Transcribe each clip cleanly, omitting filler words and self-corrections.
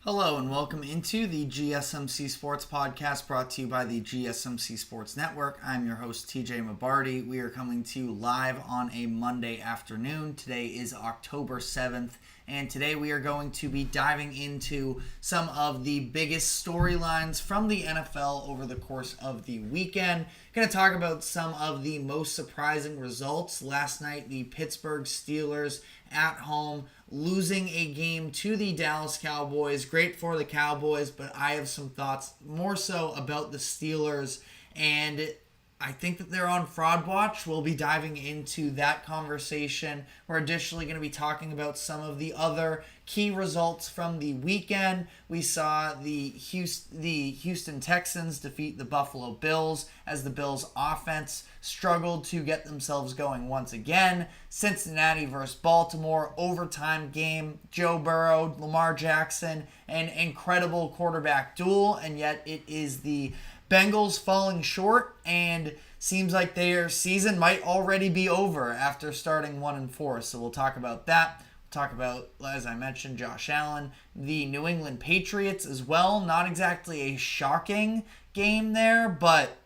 Hello and welcome into the GSMC Sports Podcast brought to you by the GSMC Sports Network. I'm your host TJ Mabardi. We are coming to you live on a Monday afternoon. Today is October 7th and today we are going to be diving into some of the biggest storylines from the NFL over the course of the weekend. Going to talk about some of the most surprising results. Last night, the Pittsburgh Steelers at home losing a game to the Dallas Cowboys. Great for the Cowboys, but I have some thoughts more so about the Steelers, and I think that they're on fraud watch. We'll be diving into that conversation. We're additionally going to be talking about some of the other key results from the weekend. We saw the Houston Texans defeat the Buffalo Bills as the Bills offense struggled to get themselves going once again. Cincinnati versus Baltimore, overtime game. Joe Burrow, Lamar Jackson, an incredible quarterback duel, and yet it is the Bengals falling short, and seems like their season might already be over after starting 1-4. So we'll talk about that. We'll talk about, as I mentioned, Josh Allen, the New England Patriots as well. Not exactly a shocking game there, but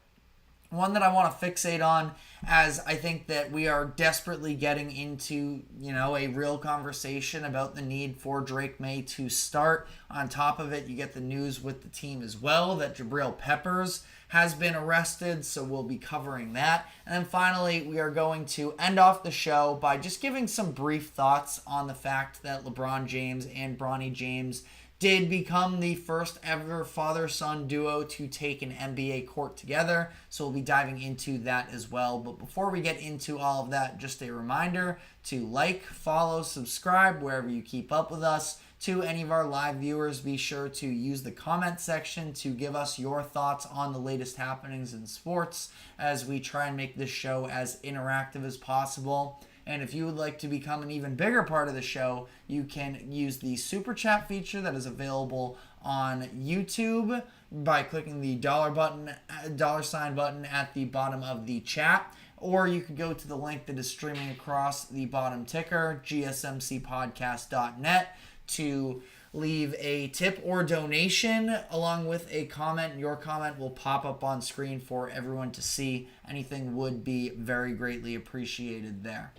one that I want to fixate on, as I think that we are desperately getting into, a real conversation about the need for Drake May to start. On top of it, you get the news with the team as well that Jabril Peppers has been arrested, so we'll be covering that. And then finally, we are going to end off the show by just giving some brief thoughts on the fact that LeBron James and Bronny James did become the first ever father-son duo to take an NBA court together. So we'll be diving into that as well. But before we get into all of that, just a reminder to like, follow, subscribe wherever you keep up with us. To any of our live viewers, be sure to use the comment section to give us your thoughts on the latest happenings in sports as we try and make this show as interactive as possible. And if you would like to become an even bigger part of the show, you can use the Super Chat feature that is available on YouTube by clicking the dollar sign button at the bottom of the chat. Or you could go to the link that is streaming across the bottom ticker, gsmcpodcast.net, to leave a tip or donation along with a comment. Your comment will pop up on screen for everyone to see. Anything would be very greatly appreciated there.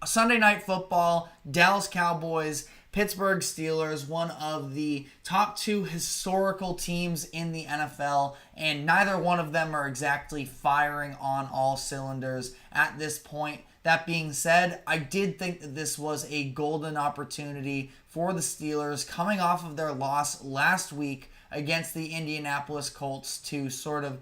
Sunday Night Football, Dallas Cowboys, Pittsburgh Steelers, one of the top two historical teams in the NFL, and neither one of them are exactly firing on all cylinders at this point. That being said, I did think that this was a golden opportunity for the Steelers coming off of their loss last week against the Indianapolis Colts to sort of,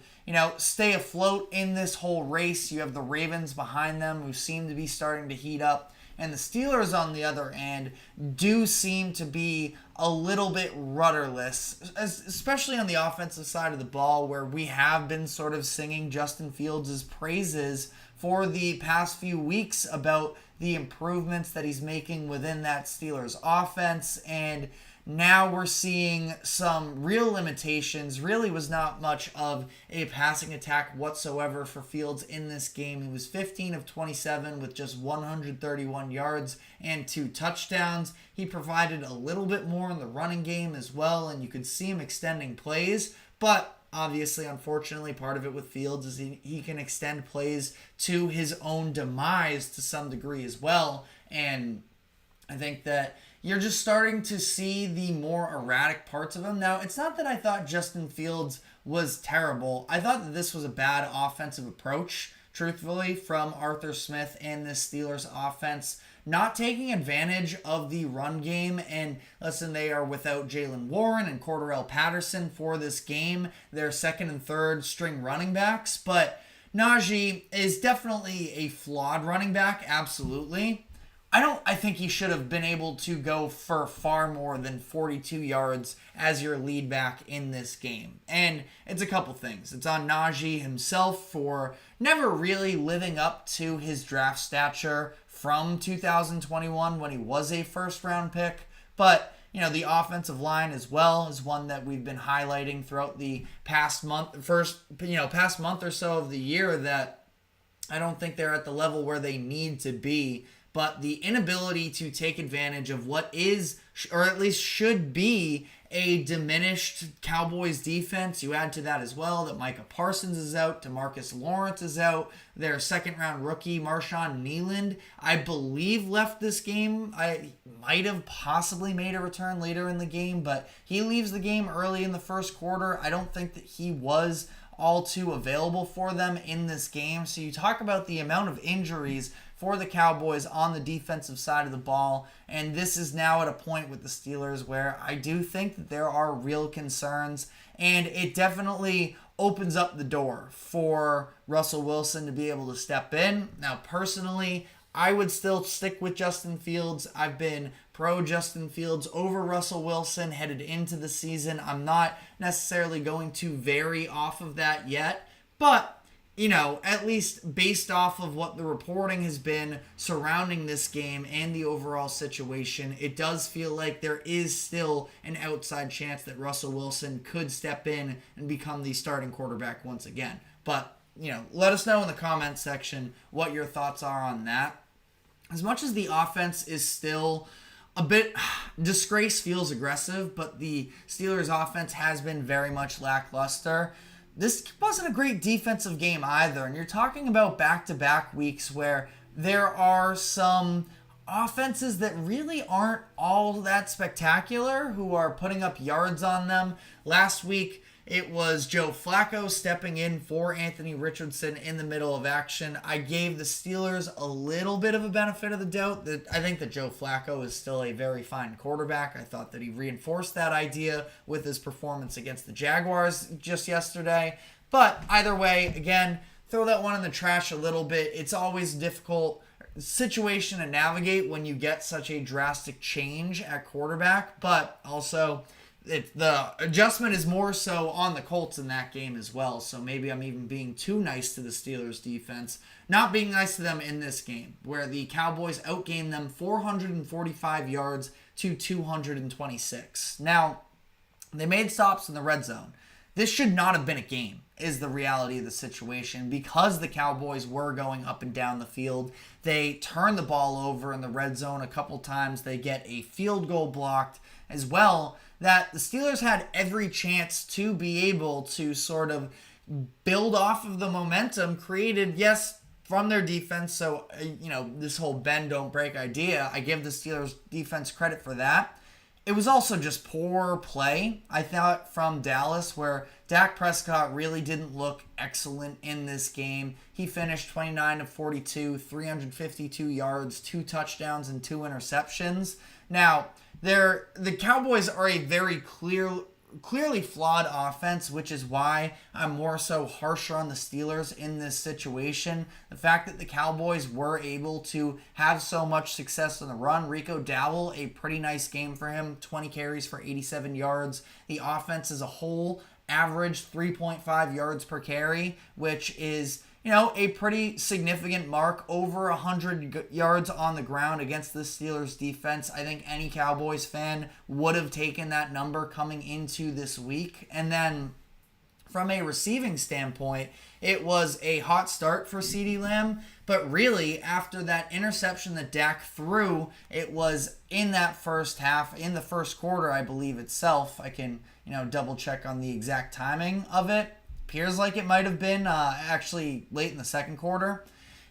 stay afloat in this whole race. You have the Ravens behind them who seem to be starting to heat up. And the Steelers, on the other hand, do seem to be a little bit rudderless, especially on the offensive side of the ball, where we have been sort of singing Justin Fields' praises for the past few weeks about the improvements that he's making within that Steelers offense. And now we're seeing some real limitations. Really was not much of a passing attack whatsoever for Fields in this game. He was 15 of 27 with just 131 yards and 2 touchdowns. He provided a little bit more in the running game as well, and you could see him extending plays. But obviously, unfortunately, part of it with Fields is he can extend plays to his own demise to some degree as well. And I think that you're just starting to see the more erratic parts of him. Now, it's not that I thought Justin Fields was terrible. I thought that this was a bad offensive approach, truthfully, from Arthur Smith and this Steelers offense, not taking advantage of the run game. And listen, they are without Jalen Warren and Cordarrelle Patterson for this game, their second and third string running backs. But Najee is definitely a flawed running back, absolutely. I think he should have been able to go for far more than 42 yards as your lead back in this game. And it's a couple things. It's on Najee himself for never really living up to his draft stature from 2021 when he was a first round pick. But, the offensive line as well is one that we've been highlighting throughout the past month or so of the year, that I don't think they're at the level where they need to be but the inability to take advantage of what is, or at least should be, a diminished Cowboys defense. You add to that as well that Micah Parsons is out, DeMarcus Lawrence is out, their second-round rookie Marshawn Kneeland, I believe, left this game. I might have possibly made a return later in the game, but he leaves the game early in the first quarter. I don't think that he was all too available for them in this game. So you talk about the amount of injuries for the Cowboys on the defensive side of the ball, and this is now at a point with the Steelers where I do think that there are real concerns, and it definitely opens up the door for Russell Wilson to be able to step in. Now, personally, I would still stick with Justin Fields. I've been pro Justin Fields over Russell Wilson headed into the season. I'm not necessarily going to vary off of that yet, but at least based off of what the reporting has been surrounding this game and the overall situation, it does feel like there is still an outside chance that Russell Wilson could step in and become the starting quarterback once again. But, let us know in the comments section what your thoughts are on that. As much as the offense is still a bit, disgrace feels aggressive, but the Steelers' offense has been very much lackluster. This wasn't a great defensive game either, and you're talking about back-to-back weeks where there are some offenses that really aren't all that spectacular who are putting up yards on them. Last week, it was Joe Flacco stepping in for Anthony Richardson in the middle of action. I gave the Steelers a little bit of a benefit of the doubt. That I think that Joe Flacco is still a very fine quarterback. I thought that he reinforced that idea with his performance against the Jaguars just yesterday. But either way, again, throw that one in the trash a little bit. It's always a difficult situation to navigate when you get such a drastic change at quarterback, but also the adjustment is more so on the Colts in that game as well. So maybe I'm even being too nice to the Steelers defense, not being nice to them in this game, where the Cowboys outgained them 445 yards to 226. Now, they made stops in the red zone. This should not have been a game, is the reality of the situation. Because the Cowboys were going up and down the field, they turned the ball over in the red zone a couple times. They get a field goal blocked as well, that the Steelers had every chance to be able to sort of build off of the momentum created, yes, from their defense. So, this whole bend, don't break idea, I give the Steelers defense credit for that. It was also just poor play, I thought, from Dallas, where Dak Prescott really didn't look excellent in this game. He finished 29 of 42, 352 yards, 2 touchdowns, and 2 interceptions. Now, the Cowboys are a very clearly flawed offense, which is why I'm more so harsher on the Steelers in this situation. The fact that the Cowboys were able to have so much success on the run. Rico Dowell, a pretty nice game for him, 20 carries for 87 yards. The offense as a whole averaged 3.5 yards per carry, which is a pretty significant mark, over 100 yards on the ground against the Steelers defense. I think any Cowboys fan would have taken that number coming into this week. And then from a receiving standpoint, it was a hot start for CeeDee Lamb, but really after that interception that Dak threw, it was in that first half, in the first quarter, I believe itself. I can, double check on the exact timing of it. Appears like it might have been actually late in the second quarter,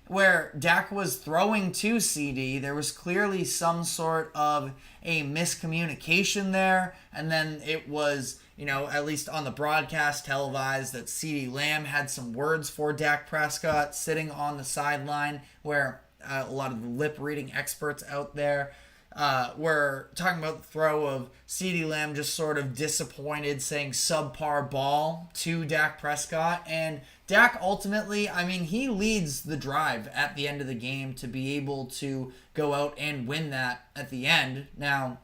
where Dak was throwing to CeeDee. There was clearly some sort of a miscommunication there, and then it was, at least on the broadcast televised, that CeeDee Lamb had some words for Dak Prescott sitting on the sideline, where a lot of the lip-reading experts out there were talking about the throw of CeeDee Lamb just sort of disappointed, saying subpar ball to Dak Prescott. And Dak ultimately, he leads the drive at the end of the game to be able to go out and win that at the end. Now,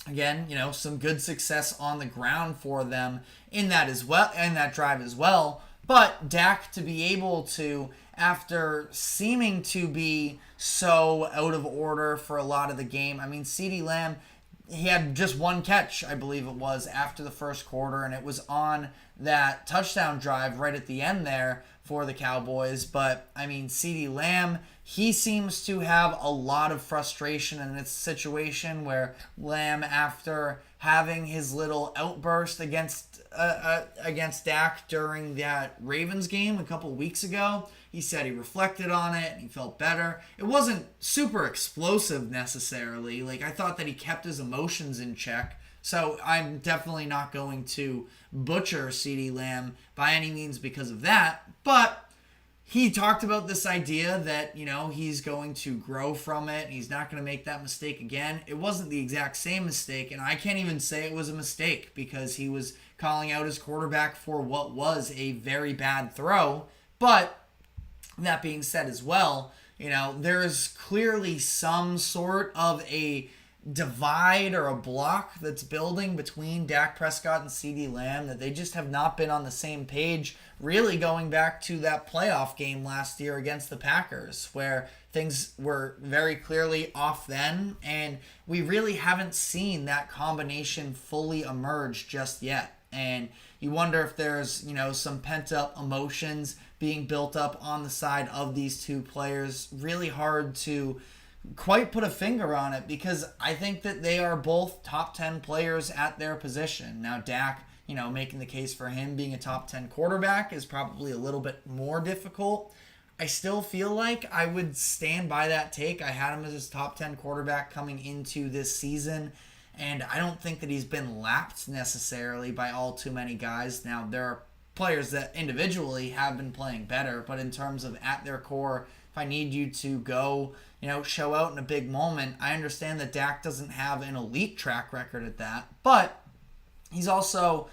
again, some good success on the ground for them in that as well, in that drive as well. But Dak to be able to, after seeming to be so out of order for a lot of the game, CeeDee Lamb, he had just one catch, I believe it was, after the first quarter, and it was on that touchdown drive right at the end there for the Cowboys. But, I mean, CeeDee Lamb, he seems to have a lot of frustration, and it's a situation where Lamb, after having his little outburst against Dak during that Ravens game a couple weeks ago, he said he reflected on it and he felt better. It wasn't super explosive necessarily. Like, I thought that he kept his emotions in check. So I'm definitely not going to butcher CeeDee Lamb by any means because of that. But he talked about this idea that, he's going to grow from it. And he's not going to make that mistake again. It wasn't the exact same mistake. And I can't even say it was a mistake because he was calling out his quarterback for what was a very bad throw. But that being said as well, there is clearly some sort of a divide or a block that's building between Dak Prescott and CeeDee Lamb, that they just have not been on the same page, really going back to that playoff game last year against the Packers, where things were very clearly off then, and we really haven't seen that combination fully emerge just yet. And you wonder if there's, some pent-up emotions being built up on the side of these two players. Really hard to quite put a finger on it because I think that they are both top 10 players at their position. Now, Dak, making the case for him being a top 10 quarterback is probably a little bit more difficult. I still feel like I would stand by that take. I had him as his top 10 quarterback coming into this season, and I don't think that he's been lapped necessarily by all too many guys. Now, there are players that individually have been playing better, but in terms of at their core, if I need you to go, show out in a big moment, I understand that Dak doesn't have an elite track record at that, but he's also,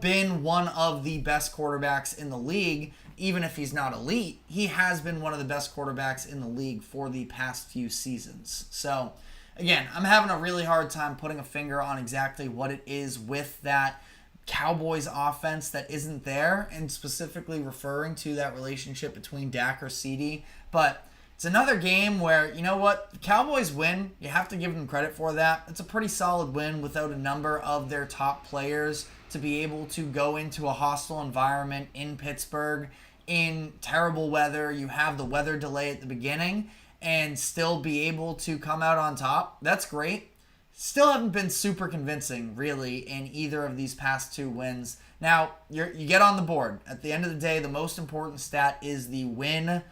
been one of the best quarterbacks in the league. Even if he's not elite, he has been one of the best quarterbacks in the league for the past few seasons. So, again, I'm having a really hard time putting a finger on exactly what it is with that Cowboys offense that isn't there, and specifically referring to that relationship between Dak or CeeDee. But it's another game where, the Cowboys win. You have to give them credit for that. It's a pretty solid win without a number of their top players to be able to go into a hostile environment in Pittsburgh in terrible weather. You have the weather delay at the beginning and still be able to come out on top. That's great. Still haven't been super convincing, really, in either of these past two wins. Now, you get on the board. At the end of the day, the most important stat is the win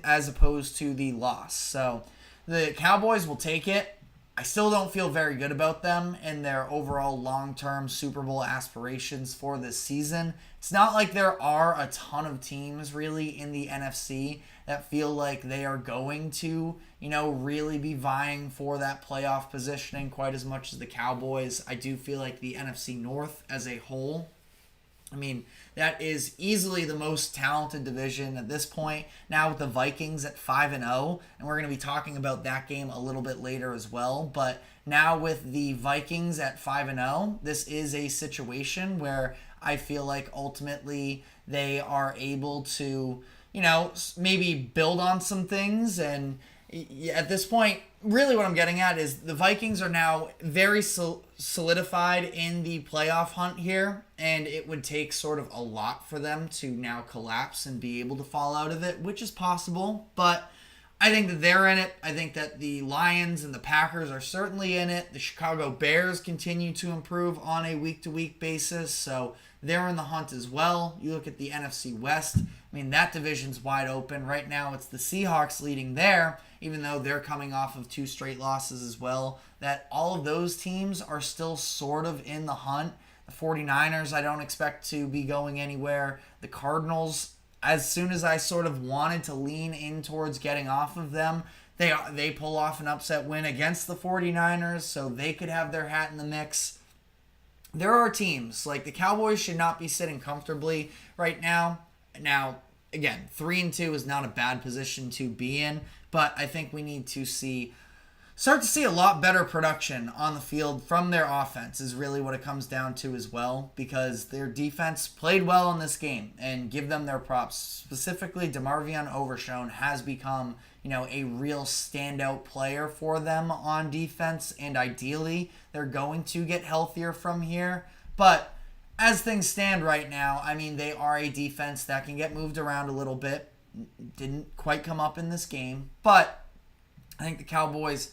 as opposed to the loss. So the Cowboys will take it. I still don't feel very good about them and their overall long-term Super Bowl aspirations for this season. It's not like there are a ton of teams really in the NFC that feel like they are going to, really be vying for that playoff positioning quite as much as the Cowboys. I do feel like the NFC North as a whole, that is easily the most talented division at this point. Now with the Vikings at 5-0, and we're going to be talking about that game a little bit later as well. But now with the Vikings at 5-0, this is a situation where I feel like ultimately they are able to, maybe build on some things. And at this point, really what I'm getting at is the Vikings are now very solidified in the playoff hunt here, and it would take sort of a lot for them to now collapse and be able to fall out of it, which is possible, but I think that they're in it. I think that the Lions and the Packers are certainly in it. The Chicago Bears continue to improve on a week-to-week basis, so they're in the hunt as well. You look at the NFC West, that division's wide open. Right now it's the Seahawks leading there, even though they're coming off of 2 straight losses as well. That all of those teams are still sort of in the hunt. The 49ers I don't expect to be going anywhere. The Cardinals, as soon as I sort of wanted to lean in towards getting off of them, they pull off an upset win against the 49ers, so they could have their hat in the mix. There are teams, like the Cowboys should not be sitting comfortably right now. Now, again, 3-2 is not a bad position to be in, but I think we need to start to see a lot better production on the field from their offense is really what it comes down to as well, because their defense played well in this game, and give them their props. Specifically, DeMarvion Overshown has become, a real standout player for them on defense, and ideally they're going to get healthier from here. But as things stand right now, I mean, they are a defense that can get moved around a little bit. Didn't quite come up in this game, but I think the Cowboys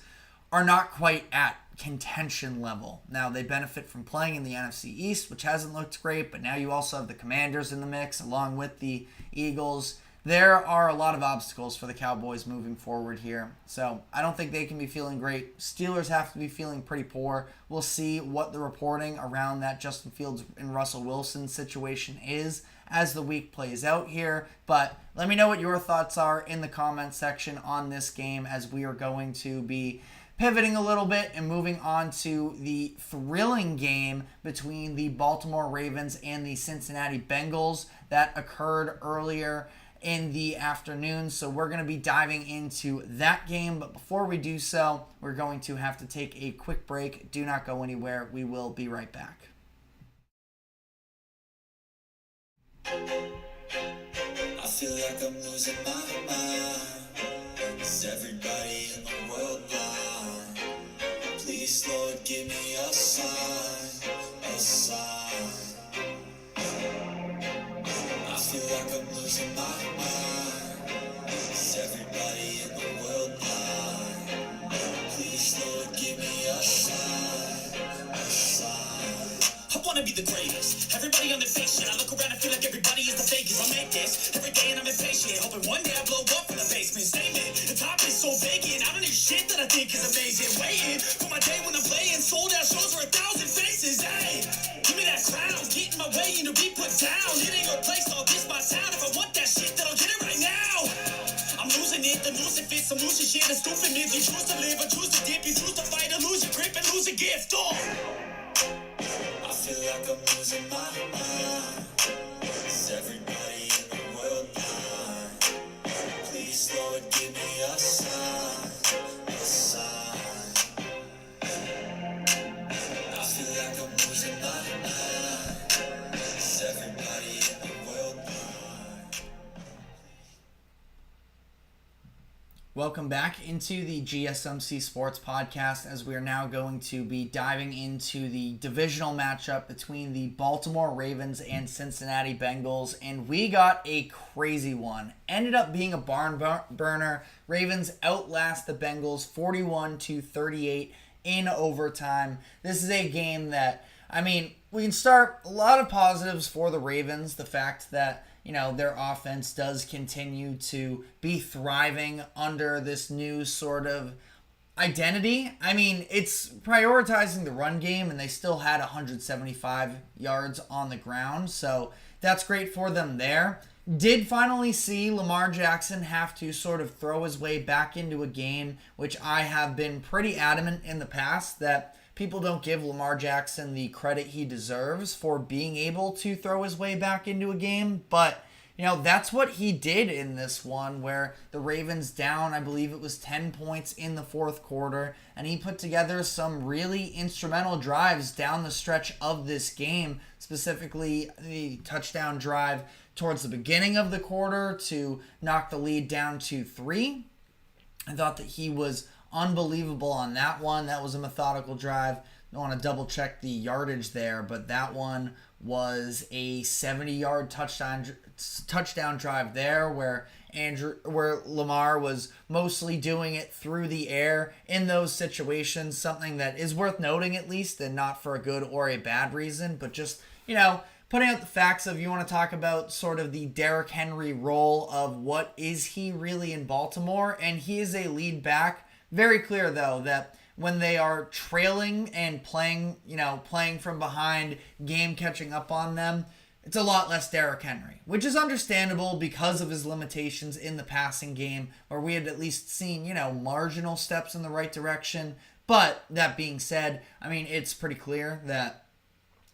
are not quite at contention level. Now, they benefit from playing in the NFC East, which hasn't looked great, but now you also have the Commanders in the mix along with the Eagles. There are a lot of obstacles for the Cowboys moving forward here. So I don't think they can be feeling great. Steelers have to be feeling pretty poor. We'll see what the reporting around that Justin Fields and Russell Wilson situation is as the week plays out here. But let me know what your thoughts are in the comment section on this game, as we are going to be pivoting a little bit and moving on to the thrilling game between the Baltimore Ravens and the Cincinnati Bengals that occurred earlier in the afternoon. So we're going to be diving into that game. But before we do so, we're going to have to take a quick break. Do not go anywhere. We will be right back. I feel like I'm losing my mind. Is everybody in the world blind? Please, Lord, give me a sign, a sign. I feel like I'm losing my mind. Is everybody in the world blind? Please, Lord, give me a sign, a sign. I wanna be the greatest. Everybody on the fake shit. I look around and feel like everybody is the fakest. I make this every day and I'm impatient. Hoping one day I blow up in the basement. Statement. The top is so vacant. I don't need shit that I think is amazing. Waiting for my day when I'm playing. Sold out shows for 1,000 faces. Hey, give me that crown. Get in my way and to be put down. It ain't your place. I'll diss my sound. If I want that shit, then I'll get it right now. I'm losing it. The losing fits. I'm losing shit. The stupid myth. You choose to live or choose to dip. You choose to fight or lose your grip and lose a gift. Oh. I feel like I'm losing my mind. Is everybody in the world blind? Please, Lord, give me a sign, a sign. I feel like I'm losing my mind. Is everybody in the world blind? Welcome back into the GSMC Sports Podcast, as we are now going to be diving into the divisional matchup between the Baltimore Ravens and Cincinnati Bengals, and we got a crazy one. Ended up being a barn burner. Ravens outlast the Bengals 41-38 in overtime. This is a game that, I mean, we can start a lot of positives for the Ravens. The fact that, you know, their offense does continue to be thriving under this new sort of identity. I mean, it's prioritizing the run game, and they still had 175 yards on the ground, so that's great for them there. Did finally see Lamar Jackson have to sort of throw his way back into a game, which I have been pretty adamant in the past that people don't give Lamar Jackson the credit he deserves for being able to throw his way back into a game. But, you know, that's what he did in this one, where the Ravens down, I believe it was 10 points in the fourth quarter, and he put together some really instrumental drives down the stretch of this game, specifically the touchdown drive towards the beginning of the quarter to knock the lead down to 3. I thought that he was unbelievable on that one. That was a methodical drive. I want to double check the yardage there, but that one was a 70-yard touchdown drive there, where Lamar was mostly doing it through the air in those situations. Something that is worth noting, at least, and not for a good or a bad reason, but just, you know, putting out the facts of, you want to talk about sort of the Derrick Henry role of what is he really in Baltimore, and he is a lead back. Very clear, though, that when they are trailing and playing from behind, game catching up on them, it's a lot less Derrick Henry, which is understandable because of his limitations in the passing game, where we had at least seen, you know, marginal steps in the right direction. But that being said, I mean, it's pretty clear that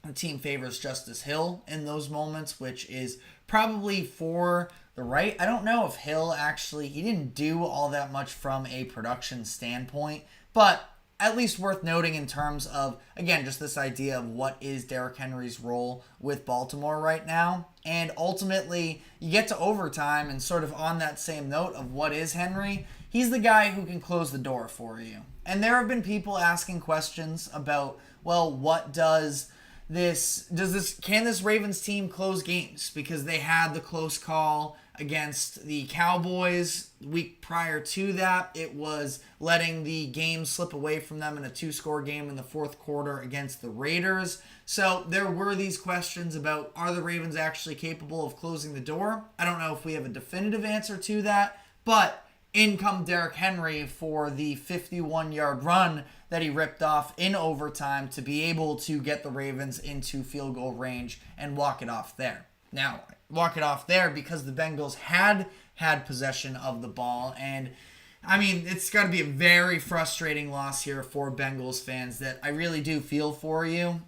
the team favors Justice Hill in those moments, which is probably for the right. I don't know if Hill actually, he didn't do all that much from a production standpoint, but at least worth noting in terms of, again, just this idea of what is Derrick Henry's role with Baltimore right now. And ultimately, you get to overtime, and sort of on that same note of what is Henry, he's the guy who can close the door for you. And there have been people asking questions about, well, what does can this Ravens team close games? Because they had the close call against the Cowboys the week prior to that. It was letting the game slip away from them in a 2-score game in the fourth quarter against the Raiders. So there were these questions about, are the Ravens actually capable of closing the door? I don't know if we have a definitive answer to that, but in come Derrick Henry for the 51-yard run that he ripped off in overtime to be able to get the Ravens into field goal range and walk it off there. Now, walk it off there because the Bengals had possession of the ball, and I mean, it's got to be a very frustrating loss here for Bengals fans that I really do feel for you.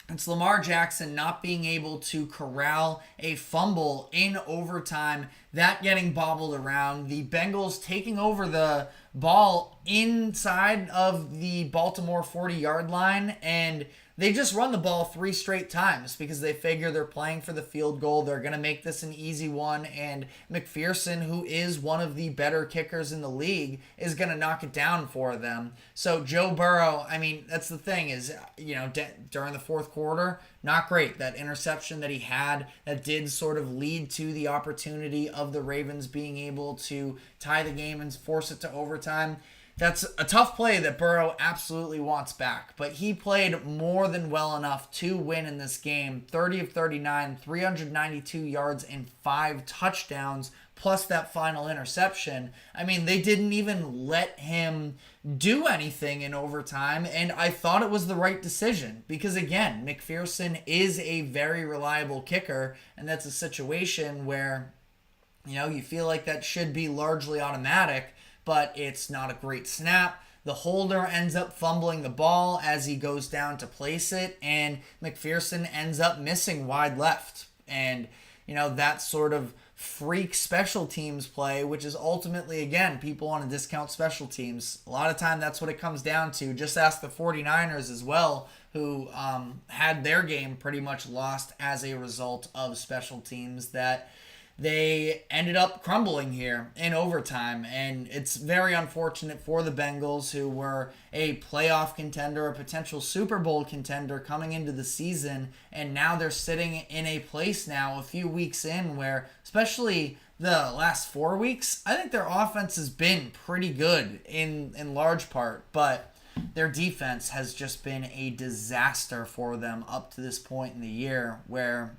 It's Lamar Jackson not being able to corral a fumble in overtime, that getting bobbled around, the Bengals taking over the ball inside of the Baltimore 40-yard line, and they just run the ball 3 straight times because they figure they're playing for the field goal. They're going to make this an easy one, and McPherson, who is one of the better kickers in the league, is going to knock it down for them. So Joe Burrow, I mean, that's the thing is, during the fourth quarter, not great. That interception that he had that did sort of lead to the opportunity of the Ravens being able to tie the game and force it to overtime. That's a tough play that Burrow absolutely wants back, but he played more than well enough to win in this game. 30 of 39, 392 yards and 5 touchdowns, plus that final interception. I mean, they didn't even let him do anything in overtime, and I thought it was the right decision because, again, McPherson is a very reliable kicker, and that's a situation where, you feel like that should be largely automatic, but it's not a great snap. The holder ends up fumbling the ball as he goes down to place it, and McPherson ends up missing wide left. And, that sort of freak special teams play, which is ultimately, again, people want to discount special teams. A lot of time that's what it comes down to. Just ask the 49ers as well, who had their game pretty much lost as a result of special teams, that they ended up crumbling here in overtime, and it's very unfortunate for the Bengals, who were a playoff contender, a potential Super Bowl contender coming into the season, and now they're sitting in a place now a few weeks in where, especially the last 4 weeks, I think their offense has been pretty good in large part, but their defense has just been a disaster for them up to this point in the year, where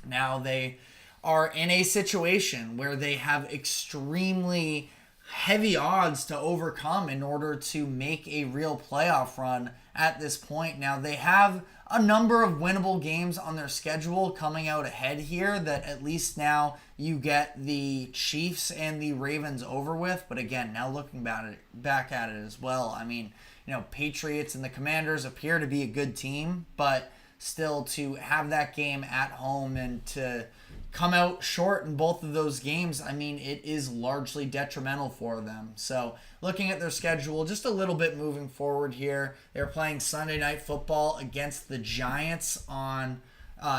now they are in a situation where they have extremely heavy odds to overcome in order to make a real playoff run at this point. Now, they have a number of winnable games on their schedule coming out ahead here that at least now you get the Chiefs and the Ravens over with. But again, now looking back at it as well, I mean, Patriots and the Commanders appear to be a good team, but still to have that game at home and to come out short in both of those games, I mean, it is largely detrimental for them. So looking at their schedule just a little bit moving forward here, they're playing Sunday Night Football against the Giants on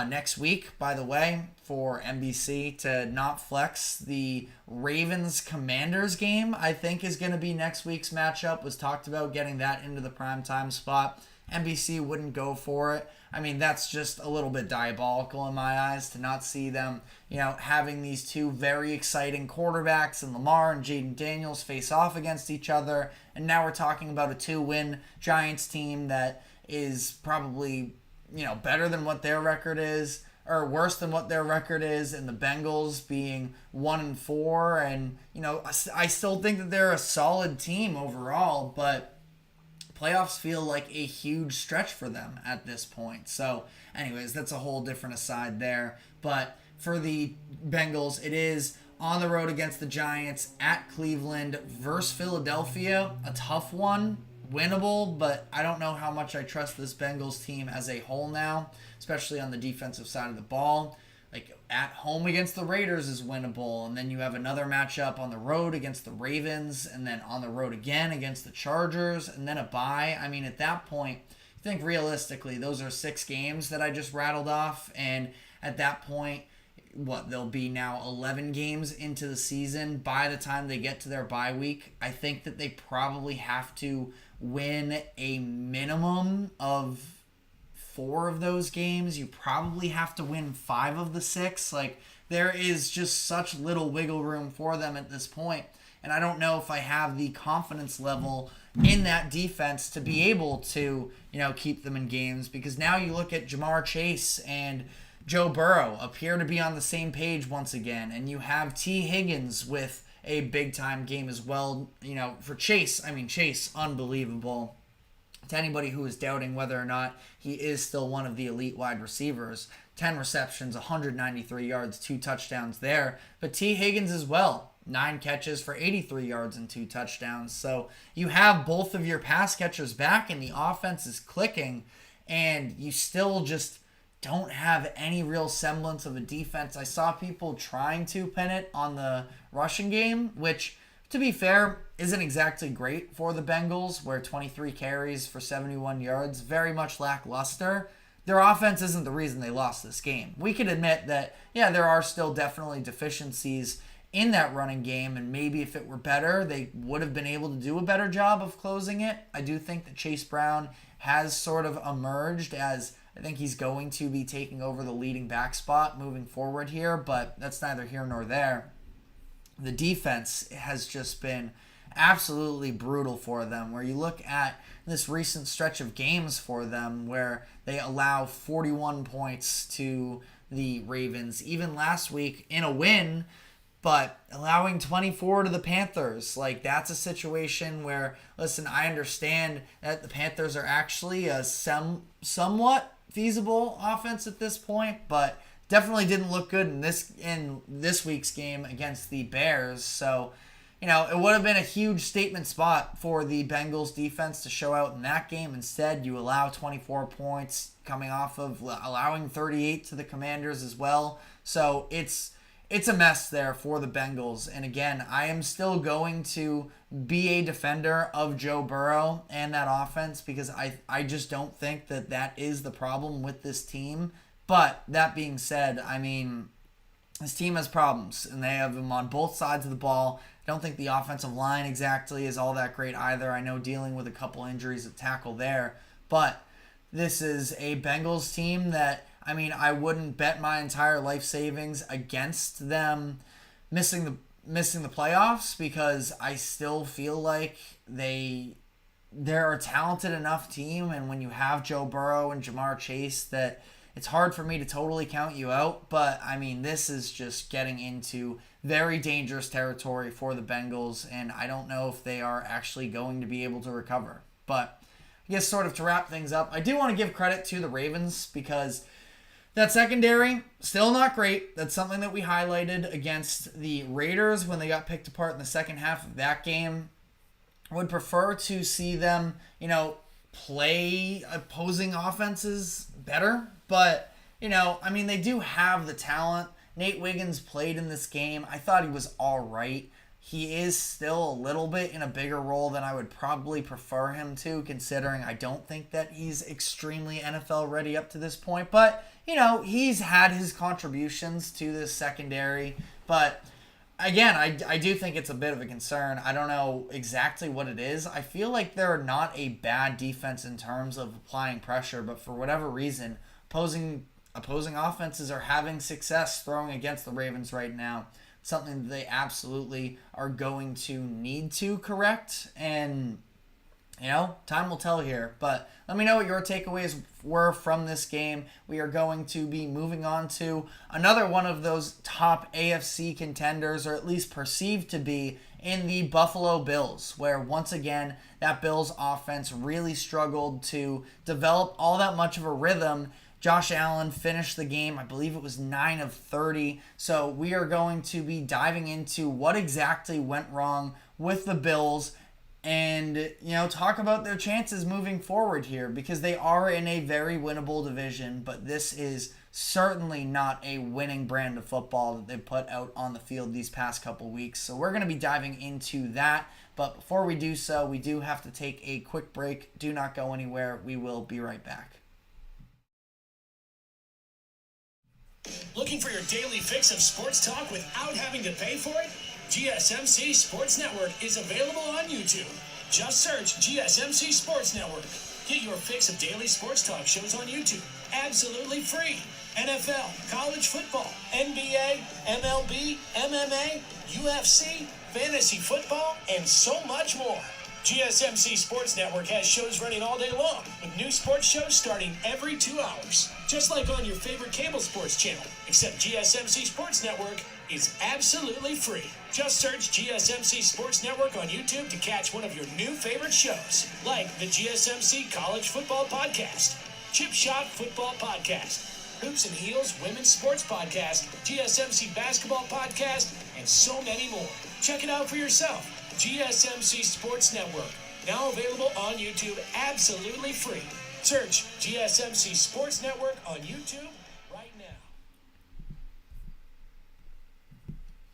next week, by the way, for NBC to not flex. The Ravens-Commanders game, I think, is going to be next week's matchup. Was talked about getting that into the primetime spot. NBC wouldn't go for it. I mean, that's just a little bit diabolical in my eyes to not see them, having these two very exciting quarterbacks and Lamar and Jaden Daniels face off against each other. And now we're talking about a 2-win Giants team that is probably, better than what their record is, or worse than what their record is, and the Bengals being 1-4. And, I still think that they're a solid team overall, but playoffs feel like a huge stretch for them at this point. So, anyways, that's a whole different aside there. But for the Bengals, it is on the road against the Giants, at Cleveland, versus Philadelphia. A tough one, winnable, but I don't know how much I trust this Bengals team as a whole now, especially on the defensive side of the ball. Like, at home against the Raiders is winnable, and then you have another matchup on the road against the Ravens, and then on the road again against the Chargers, and then a bye. I mean, at that point, I think realistically, those are 6 games that I just rattled off, and at that point, they'll be now 11 games into the season by the time they get to their bye week. I think that they probably have to win a minimum of 4 of those games. You probably have to win 5 of the 6. Like, there is just such little wiggle room for them at this point. And I don't know if I have the confidence level in that defense to be able to, keep them in games. Because now you look at Jamar Chase and Joe Burrow appear to be on the same page once again. And you have T. Higgins with a big-time game as well. For Chase, Chase, unbelievable. To anybody who is doubting whether or not he is still one of the elite wide receivers, 10 receptions, 193 yards, 2 touchdowns there. But T. Higgins as well. 9 catches for 83 yards and 2 touchdowns. So you have both of your pass catchers back and the offense is clicking, and you still just don't have any real semblance of a defense. I saw people trying to pin it on the rushing game, which, to be fair, isn't exactly great for the Bengals, where 23 carries for 71 yards, very much lackluster. Their offense isn't the reason they lost this game. We can admit that, there are still definitely deficiencies in that running game, and maybe if it were better, they would have been able to do a better job of closing it. I do think that Chase Brown has sort of emerged as, I think he's going to be taking over the leading back spot moving forward here, but that's neither here nor there. The defense has just been absolutely brutal for them, where you look at this recent stretch of games for them where they allow 41 points to the Ravens, even last week in a win, but allowing 24 to the Panthers. Like, that's a situation where, listen, I understand that the Panthers are actually a somewhat feasible offense at this point, but definitely didn't look good in this week's game against the Bears. So, it would have been a huge statement spot for the Bengals defense to show out in that game. Instead, you allow 24 points coming off of allowing 38 to the Commanders as well. So it's a mess there for the Bengals. And again, I am still going to be a defender of Joe Burrow and that offense, because I just don't think that is the problem with this team. But that being said, this team has problems, and they have them on both sides of the ball. I don't think the offensive line exactly is all that great either. I know dealing with a couple injuries at tackle there. But this is a Bengals team that, I wouldn't bet my entire life savings against them missing the playoffs, because I still feel like they're a talented enough team, and when you have Joe Burrow and Jamar Chase, that it's hard for me to totally count you out. But this is just getting into very dangerous territory for the Bengals, and I don't know if they are actually going to be able to recover. But I guess sort of to wrap things up, I do want to give credit to the Ravens, because that secondary, still not great. That's something that we highlighted against the Raiders when they got picked apart in the second half of that game. Would prefer to see them, play opposing offenses better. But, they do have the talent. Nate Wiggins played in this game. I thought he was all right. He is still a little bit in a bigger role than I would probably prefer him to, considering I don't think that he's extremely NFL ready up to this point. But, he's had his contributions to this secondary. But, again, I do think it's a bit of a concern. I don't know exactly what it is. I feel like they're not a bad defense in terms of applying pressure, but for whatever reason, opposing offenses are having success throwing against the Ravens right now. Something that they absolutely are going to need to correct. And, time will tell here. But let me know what your takeaways were from this game. We are going to be moving on to another one of those top AFC contenders, or at least perceived to be, in the Buffalo Bills, where once again, that Bills offense really struggled to develop all that much of a rhythm. Josh Allen finished the game, I believe it was 9 of 30. So we are going to be diving into what exactly went wrong with the Bills and, talk about their chances moving forward here, because they are in a very winnable division, but this is certainly not a winning brand of football that they've put out on the field these past couple weeks. So we're going to be diving into that. But before we do so, we do have to take a quick break. Do not go anywhere. We will be right back. Looking for your daily fix of sports talk without having to pay for it? GSMC Sports Network is available on YouTube. Just search GSMC Sports Network. Get your fix of daily sports talk shows on YouTube, absolutely free. NFL, college football, NBA, MLB, MMA, UFC, fantasy football, and so much more. GSMC Sports Network has shows running all day long, with new sports shows starting every 2 hours. Just like on your favorite cable sports channel, except GSMC Sports Network is absolutely free. Just search GSMC Sports Network on YouTube to catch one of your new favorite shows, like the GSMC College Football Podcast, Chip Shot Football Podcast, Hoops and Heels Women's Sports Podcast, GSMC Basketball Podcast, and so many more. Check it out for yourself. GSMC Sports Network, now available on YouTube absolutely free. Search GSMC Sports Network on YouTube right now.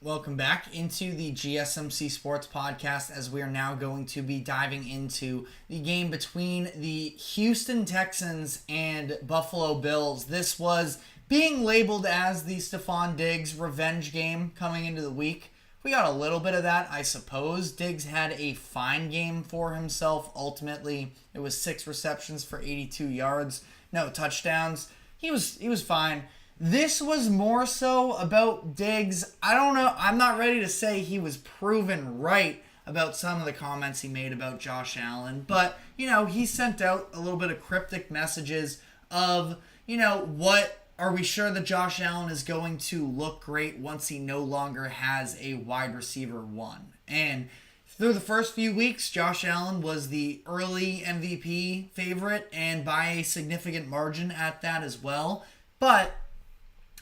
Welcome back into the GSMC Sports Podcast, as we are now going to be diving into the game between the Houston Texans and Buffalo Bills. This was being labeled as the Stephon Diggs revenge game coming into the week. We got a little bit of that, I suppose. Diggs had a fine game for himself. Ultimately, it was 6 receptions for 82 yards, no touchdowns. He was fine. This was more so about Diggs. I don't know. I'm not ready to say he was proven right about some of the comments he made about Josh Allen. But, he sent out a little bit of cryptic messages of, what are we sure that Josh Allen is going to look great once he no longer has a wide receiver 1? And through the first few weeks, Josh Allen was the early MVP favorite, and by a significant margin at that as well. But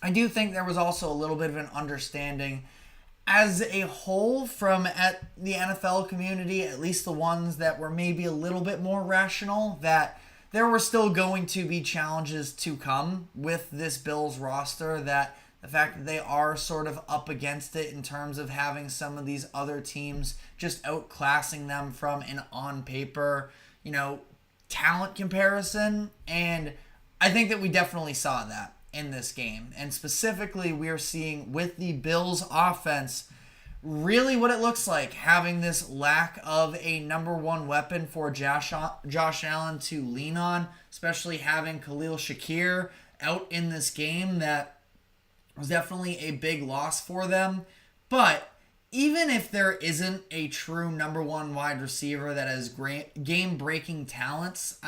I do think there was also a little bit of an understanding as a whole from the NFL community, at least the ones that were maybe a little bit more rational, that there were still going to be challenges to come with this Bills roster, that the fact that they are sort of up against it in terms of having some of these other teams just outclassing them from an on-paper, talent comparison. And I think that we definitely saw that in this game. And specifically, we're seeing with the Bills offense really what it looks like, having this lack of a number 1 weapon for Josh Allen to lean on, especially having Khalil Shakir out in this game. That was definitely a big loss for them. But even if there isn't a true number 1 wide receiver that has great game-breaking talents,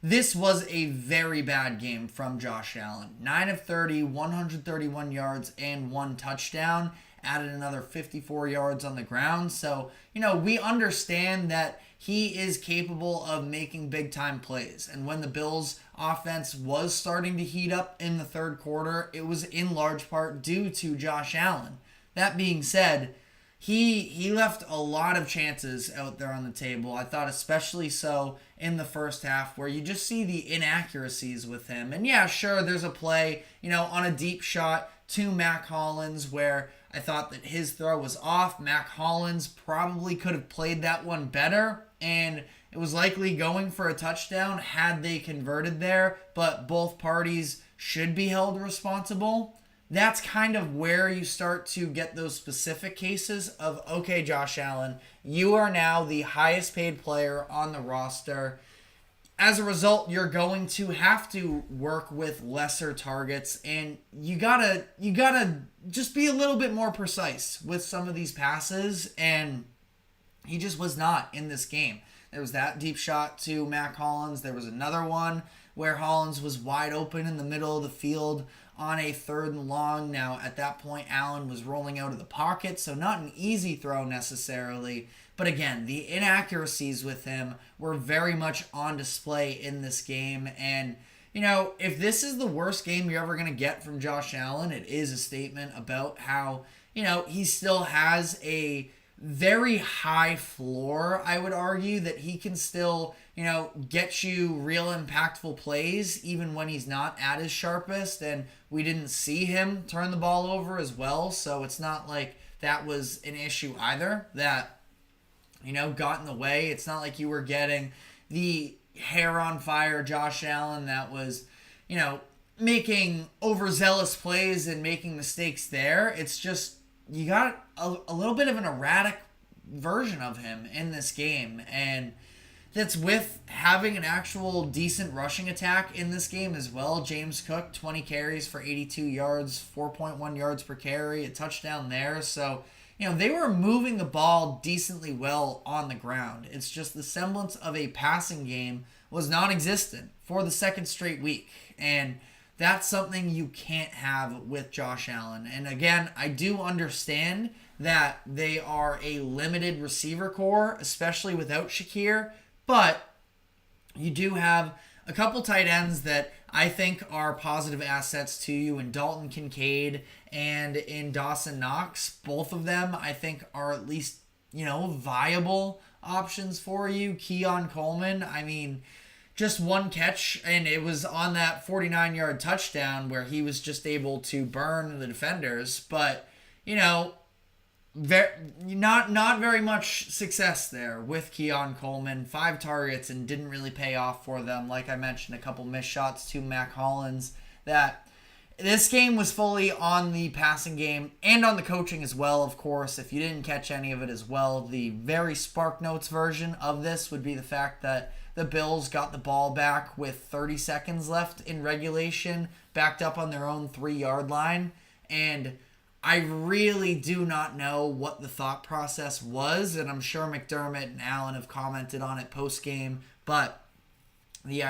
this was a very bad game from Josh Allen. 9 of 30, 131 yards, and 1 touchdown. Added another 54 yards on the ground. So, we understand that he is capable of making big-time plays. And when the Bills' offense was starting to heat up in the third quarter, it was in large part due to Josh Allen. That being said, he left a lot of chances out there on the table. I thought especially so in the first half, where you just see the inaccuracies with him. And yeah, sure, there's a play, on a deep shot to Mac Hollins where I thought that his throw was off. Mac Hollins probably could have played that one better, and it was likely going for a touchdown had they converted there, but both parties should be held responsible. That's kind of where you start to get those specific cases of, okay, Josh Allen, you are now the highest paid player on the roster. As a result, you're going to have to work with lesser targets, and you gotta just be a little bit more precise with some of these passes, and he just was not in this game. There was that deep shot to Mac Hollins. There was another one where Hollins was wide open in the middle of the field on a 3rd and long. Now, at that point, Allen was rolling out of the pocket, so not an easy throw necessarily. But again, the inaccuracies with him were very much on display in this game. And, if this is the worst game you're ever going to get from Josh Allen, it is a statement about how, he still has a very high floor, I would argue, that he can still, get you real impactful plays even when he's not at his sharpest. And we didn't see him turn the ball over as well, so it's not like that was an issue either that, got in the way. It's not like you were getting the hair on fire Josh Allen that was, making overzealous plays and making mistakes there. It's just, you got a little bit of an erratic version of him in this game. And that's with having an actual decent rushing attack in this game as well. James Cook, 20 carries for 82 yards, 4.1 yards per carry, a touchdown there. So, they were moving the ball decently well on the ground. It's just the semblance of a passing game was non-existent for the second straight week. And that's something you can't have with Josh Allen. And again, I do understand that they are a limited receiver core, especially without Shakir. But you do have a couple tight ends that I think are positive assets to you in Dalton Kincaid and in Dawson Knox. Both of them, I think, are at least, viable options for you. Keon Coleman, just one catch, and it was on that 49-yard touchdown where he was just able to burn the defenders. But, not very much success there with Keon Coleman. 5 targets and didn't really pay off for them. Like I mentioned, a couple missed shots to Mac Hollins. That this game was fully on the passing game and on the coaching as well, of course. If you didn't catch any of it as well, the very Spark Notes version of this would be the fact that the Bills got the ball back with 30 seconds left in regulation, backed up on their own 3-yard line, and I really do not know what the thought process was, and I'm sure McDermott and Allen have commented on it post-game, but the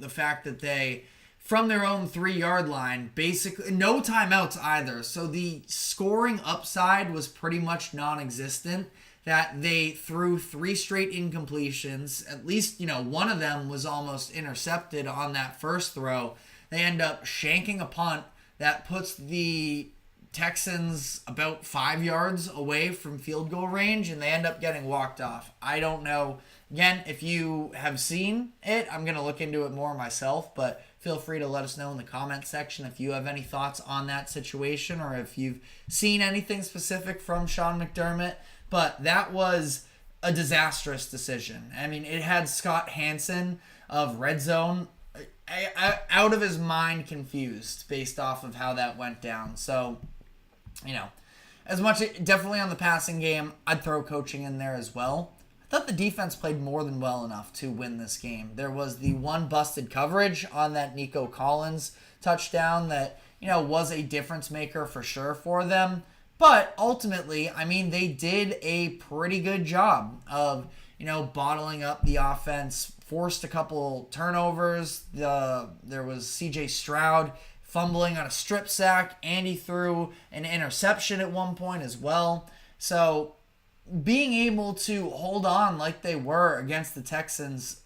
fact that they, from their own 3-yard line, basically no timeouts either, so the scoring upside was pretty much non-existent, that they threw 3 straight incompletions, at least, one of them was almost intercepted on that first throw. They end up shanking a punt that puts the Texans about 5 yards away from field goal range, and they end up getting walked off. I don't know. Again, if you have seen it, I'm going to look into it more myself, but feel free to let us know in the comment section if you have any thoughts on that situation or if you've seen anything specific from Sean McDermott. But that was a disastrous decision. It had Scott Hansen of Red Zone out of his mind confused based off of how that went down. So, as much, definitely on the passing game, I'd throw coaching in there as well. I thought the defense played more than well enough to win this game. There was the one busted coverage on that Nico Collins touchdown that, was a difference maker for sure for them. But ultimately, they did a pretty good job of, bottling up the offense, forced a couple turnovers. There was C.J. Stroud fumbling on a strip sack, and he threw an interception at one point as well. So being able to hold on like they were against the Texans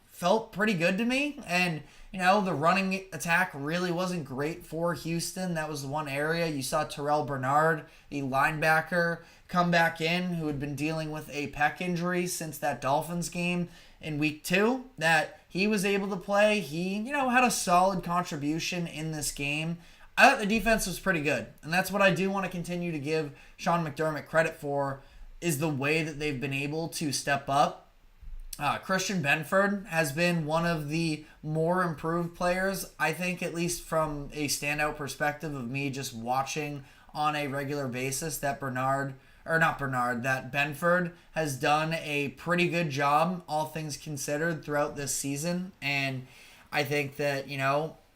felt pretty good to me. And, the running attack really wasn't great for Houston. That was the one area. You saw Terrell Bernard, the linebacker, come back in, who had been dealing with a pec injury since that Dolphins game in week 2, that he was able to play. He, had a solid contribution in this game. I thought the defense was pretty good. And that's what I do want to continue to give Sean McDermott credit for, is the way that they've been able to step up. Christian Benford has been one of the more improved players, I think, at least from a standout perspective of me just watching on a regular basis, that Benford has done a pretty good job, all things considered, throughout this season. And I think that,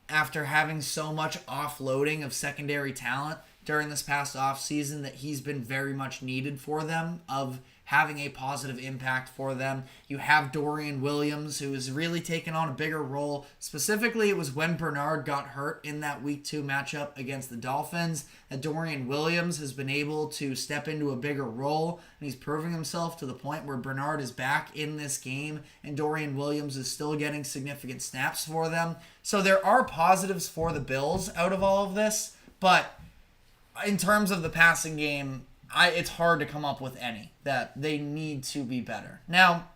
after having so much offloading of secondary talent during this past offseason, that he's been very much needed for them, of having a positive impact for them. You have Dorian Williams, who has really taken on a bigger role. Specifically, it was when Bernard got hurt in that Week 2 matchup against the Dolphins that Dorian Williams has been able to step into a bigger role, and he's proving himself to the point where Bernard is back in this game, and Dorian Williams is still getting significant snaps for them. So there are positives for the Bills out of all of this, but in terms of the passing game, it's hard to come up with any that they need to be better. Now,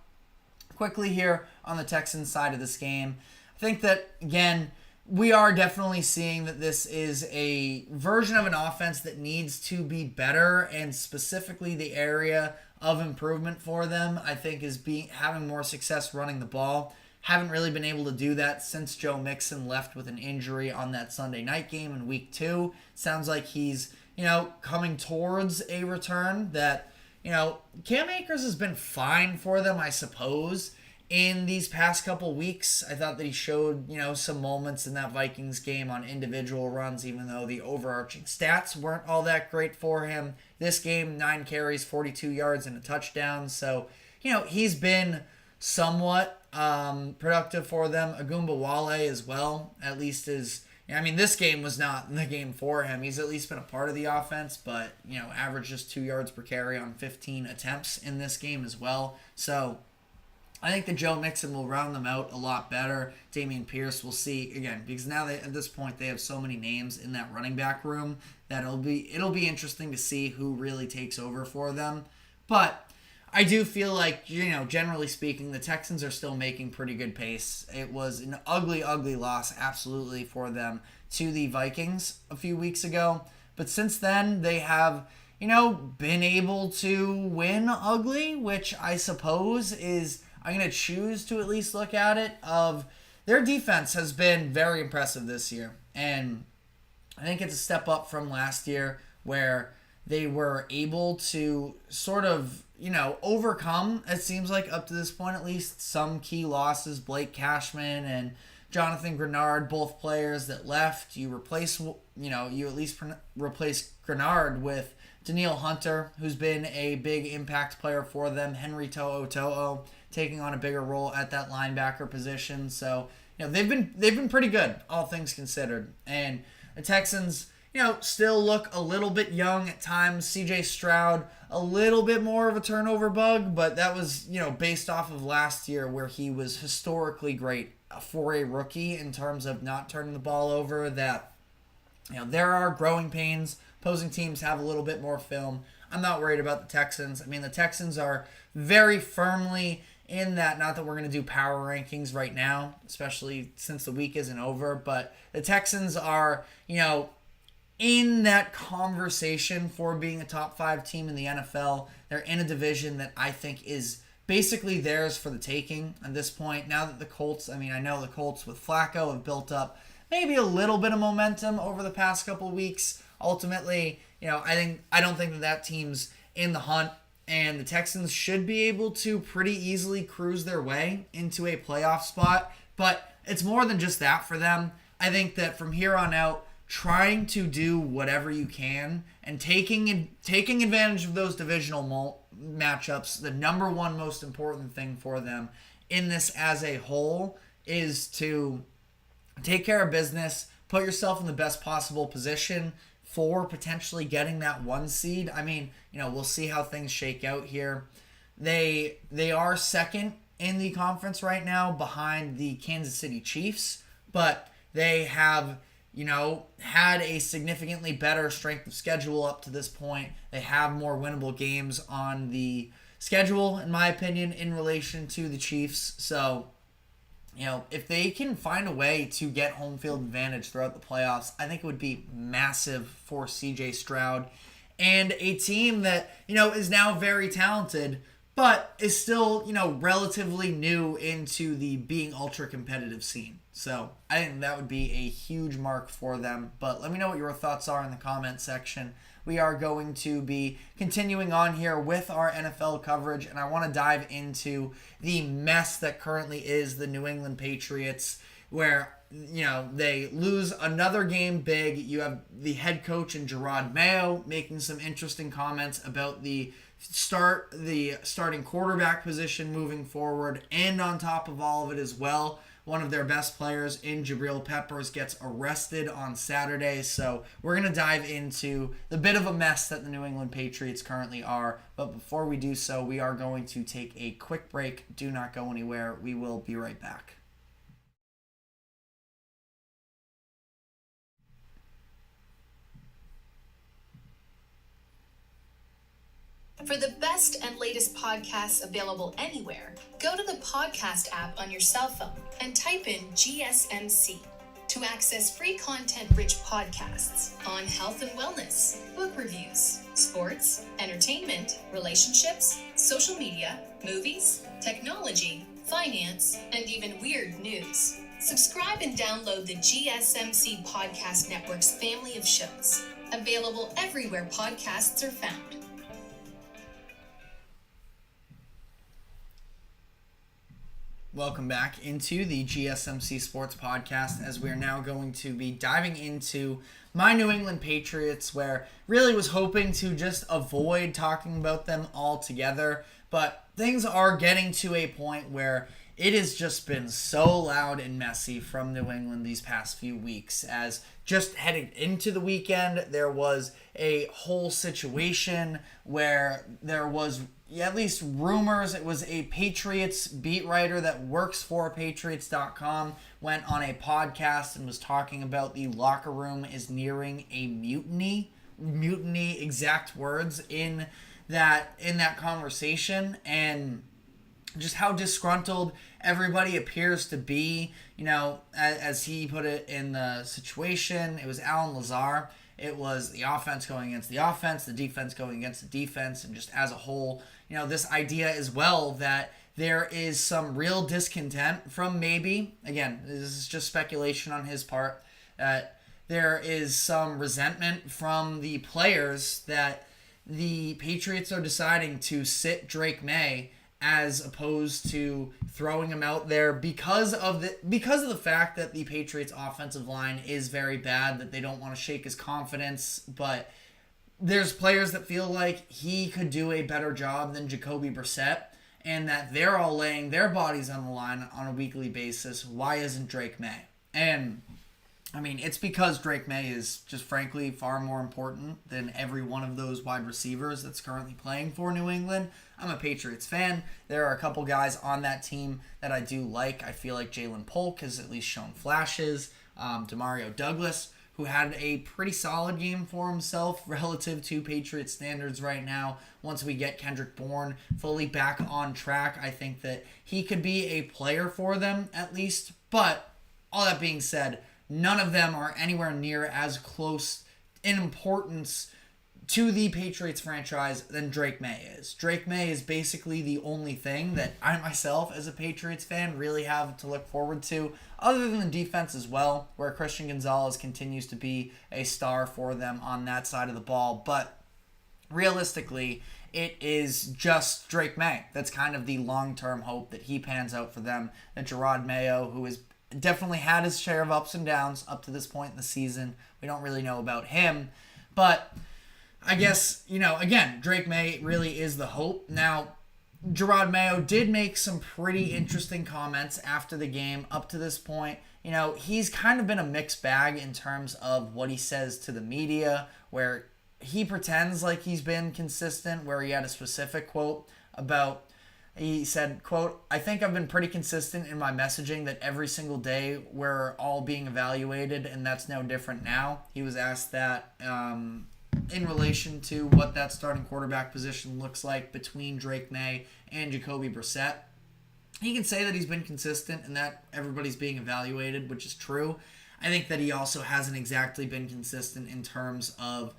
quickly here on the Texans side of this game, I think that, again, we are definitely seeing that this is a version of an offense that needs to be better, and specifically the area of improvement for them, I think, is having more success running the ball. Haven't really been able to do that since Joe Mixon left with an injury on that Sunday night game in Week 2. Sounds like he's coming towards a return. That, Cam Akers has been fine for them, I suppose. in these past couple weeks. I thought that he showed, some moments in that Vikings game on individual runs, even though the overarching stats weren't all that great for him. This game, 9 carries, 42 yards, and a touchdown. So, he's been somewhat productive for them. Agumbawale as well, at least this game was not the game for him. He's at least been a part of the offense, but, averaged just 2 yards per carry on 15 attempts in this game as well. So, I think that Joe Mixon will round them out a lot better. Dameon Pierce, we'll see again, because now at this point they have so many names in that running back room that it'll be interesting to see who really takes over for them. But I do feel like, generally speaking, the Texans are still making pretty good pace. It was an ugly, ugly loss, absolutely, for them to the Vikings a few weeks ago. But since then, they have, been able to win ugly, which I suppose is, I'm going to choose to at least look at it, of their defense has been very impressive this year. And I think it's a step up from last year where they were able to sort of, overcome, it seems like up to this point at least, some key losses. Blake Cashman and Jonathan Grenard, both players that left. You replace, you at least replace Grenard with Danielle Hunter, who's been a big impact player for them. Henry To'o taking on a bigger role at that linebacker position. So, they've been pretty good, all things considered. And the Texans, still look a little bit young at times. CJ Stroud, a little bit more of a turnover bug, but that was, based off of last year where he was historically great for a rookie in terms of not turning the ball over. That, there are growing pains. Opposing teams have a little bit more film. I'm not worried about the Texans. The Texans are very firmly in that, not that we're going to do power rankings right now, especially since the week isn't over, but the Texans are, in that conversation for being a top 5 team in the NFL. They're in a division that I think is basically theirs for the taking at this point. Now that the Colts, I know the Colts with Flacco have built up maybe a little bit of momentum over the past couple of weeks. Ultimately, I don't think that team's in the hunt, and the Texans should be able to pretty easily cruise their way into a playoff spot. But it's more than just that for them. I think that from here on out, trying to do whatever you can and taking advantage of those divisional matchups, the number one most important thing for them in this as a whole is to take care of business, put yourself in the best possible position for potentially getting that 1 seed. We'll see how things shake out here. They are second in the conference right now behind the Kansas City Chiefs, but they have, had a significantly better strength of schedule up to this point. They have more winnable games on the schedule, in my opinion, in relation to the Chiefs. So, if they can find a way to get home field advantage throughout the playoffs, I think it would be massive for CJ Stroud and a team that, is now very talented, but is still, relatively new into the being ultra competitive scene. So I think that would be a huge mark for them. But let me know what your thoughts are in the comment section. We are going to be continuing on here with our NFL coverage, and I want to dive into the mess that currently is the New England Patriots, where, they lose another game big. You have the head coach and Gerard Mayo making some interesting comments about the starting quarterback position moving forward, and on top of all of it as well, one of their best players in Jabril Peppers gets arrested on Saturday. So we're going to dive into the bit of a mess that the New England Patriots currently are. But before we do so, we are going to take a quick break. Do not go anywhere. We will be right back. For the best and latest podcasts available anywhere, go to the podcast app on your cell phone and type in GSMC to access free content-rich podcasts on health and wellness, book reviews, sports, entertainment, relationships, social media, movies, technology, finance, and even weird news. Subscribe and download the GSMC Podcast Network's family of shows, available everywhere podcasts are found. Welcome back into the GSMC Sports Podcast, as we're now going to be diving into my New England Patriots, where really was hoping to just avoid talking about them altogether, but things are getting to a point where it has just been so loud and messy from New England these past few weeks. As just heading into the weekend, there was a whole situation where there was at least rumors. It was a Patriots beat writer that works for Patriots.com went on a podcast and was talking about the locker room is nearing a mutiny, exact words in that conversation, and just how disgruntled everybody appears to be. As he put it in the situation, it was Alan Lazar. It was the offense going against the offense, the defense going against the defense, and just as a whole, this idea as well that there is some real discontent from maybe, again, this is just speculation on his part, that there is some resentment from the players that the Patriots are deciding to sit Drake May as opposed to throwing him out there because of the fact that the Patriots offensive line is very bad, that they don't want to shake his confidence. But there's players that feel like he could do a better job than Jacoby Brissett, and that they're all laying their bodies on the line on a weekly basis. Why isn't Drake May? And it's because Drake May is just frankly far more important than every one of those wide receivers that's currently playing for New England. I'm a Patriots fan. There are a couple guys on that team that I do like. I feel like Jalen Polk has at least shown flashes. Demario Douglas, who had a pretty solid game for himself relative to Patriots standards right now. Once we get Kendrick Bourne fully back on track, I think that he could be a player for them at least. But all that being said, none of them are anywhere near as close in importance to the Patriots franchise than Drake May is. Drake May is basically the only thing that I myself, as a Patriots fan, really have to look forward to, other than the defense as well, where Christian Gonzalez continues to be a star for them on that side of the ball. But realistically, it is just Drake May that's kind of the long-term hope that he pans out for them. That Gerard Mayo, who has definitely had his share of ups and downs up to this point in the season, we don't really know about him. But I guess, again, Drake May really is the hope. Now, Gerard Mayo did make some pretty interesting comments after the game up to this point. He's kind of been a mixed bag in terms of what he says to the media, where he pretends like he's been consistent, where he had a specific quote about, he said, quote, "I think I've been pretty consistent in my messaging that every single day we're all being evaluated, and that's no different now." He was asked that in relation to what that starting quarterback position looks like between Drake May and Jacoby Brissett. He can say that he's been consistent and that everybody's being evaluated, which is true. I think that he also hasn't exactly been consistent in terms of,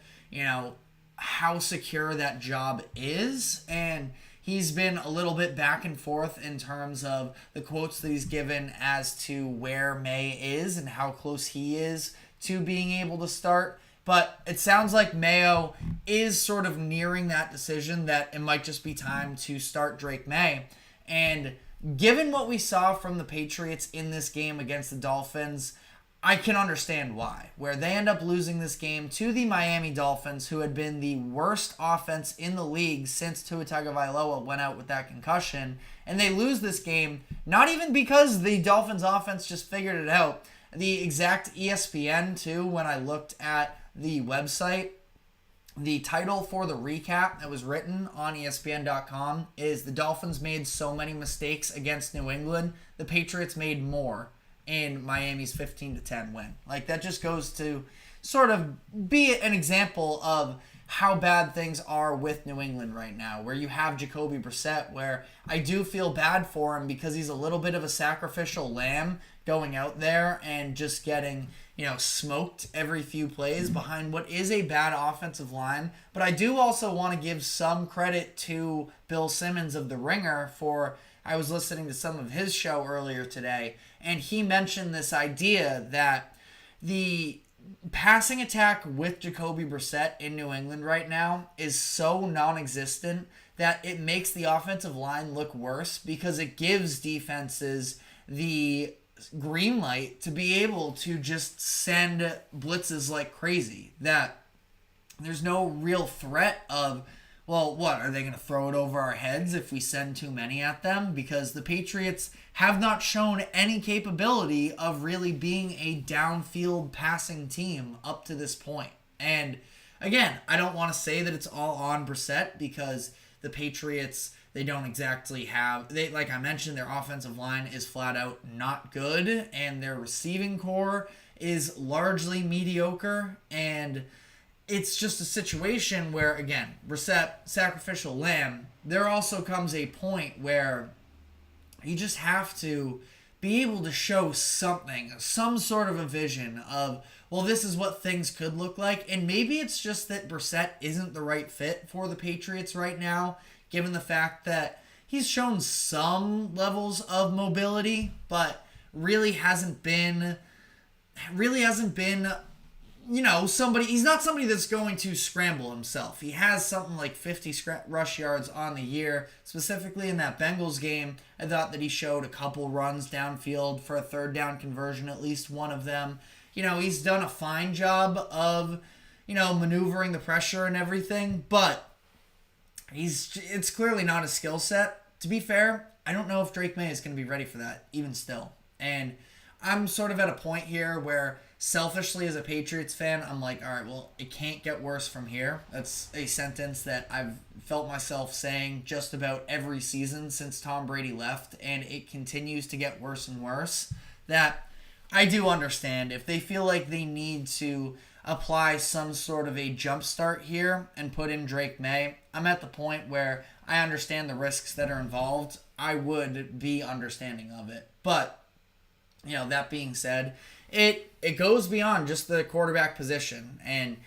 how secure that job is. And he's been a little bit back and forth in terms of the quotes that he's given as to where May is and how close he is to being able to start. But it sounds like Mayo is sort of nearing that decision that it might just be time to start Drake May. And given what we saw from the Patriots in this game against the Dolphins, I can understand why. Where they end up losing this game to the Miami Dolphins, who had been the worst offense in the league since Tua Tagovailoa went out with that concussion. And they lose this game, not even because the Dolphins offense just figured it out. The exact ESPN, too, when I looked at the website, the title for the recap that was written on ESPN.com is "The Dolphins made so many mistakes against New England, the Patriots made more in Miami's 15-10 win." Like, that just goes to sort of be an example of how bad things are with New England right now, where you have Jacoby Brissett, where I do feel bad for him because he's a little bit of a sacrificial lamb going out there and just getting, smoked every few plays behind what is a bad offensive line. But I do also want to give some credit to Bill Simmons of The Ringer for, I was listening to some of his show earlier today, and he mentioned this idea that the passing attack with Jacoby Brissett in New England right now is so non-existent that it makes the offensive line look worse because it gives defenses the green light to be able to just send blitzes like crazy. That there's no real threat of, well, what, are they going to throw it over our heads if we send too many at them? Because the Patriots have not shown any capability of really being a downfield passing team up to this point. And again, I don't want to say that it's all on Brissett because the Patriots, they don't exactly have, like I mentioned, their offensive line is flat out not good, and their receiving core is largely mediocre, and it's just a situation where, again, Brissett, sacrificial lamb, there also comes a point where you just have to be able to show something, some sort of a vision of, well, this is what things could look like. And maybe it's just that Brissett isn't the right fit for the Patriots right now, given the fact that he's shown some levels of mobility, but really hasn't been, he's not somebody that's going to scramble himself. He has something like 50 rush yards on the year. Specifically in that Bengals game, I thought that he showed a couple runs downfield for a third down conversion, at least one of them. He's done a fine job of, maneuvering the pressure and everything, but it's clearly not a skill set. To be fair, I don't know if Drake May is going to be ready for that, even still. And I'm sort of at a point here where selfishly as a Patriots fan, I'm like, all right, well, it can't get worse from here. That's a sentence that I've felt myself saying just about every season since Tom Brady left, and it continues to get worse and worse. That I do understand if they feel like they need to apply some sort of a jump start here and put in Drake May. I'm at the point where I understand the risks that are involved. I would be understanding of it. But, that being said, it goes beyond just the quarterback position. And,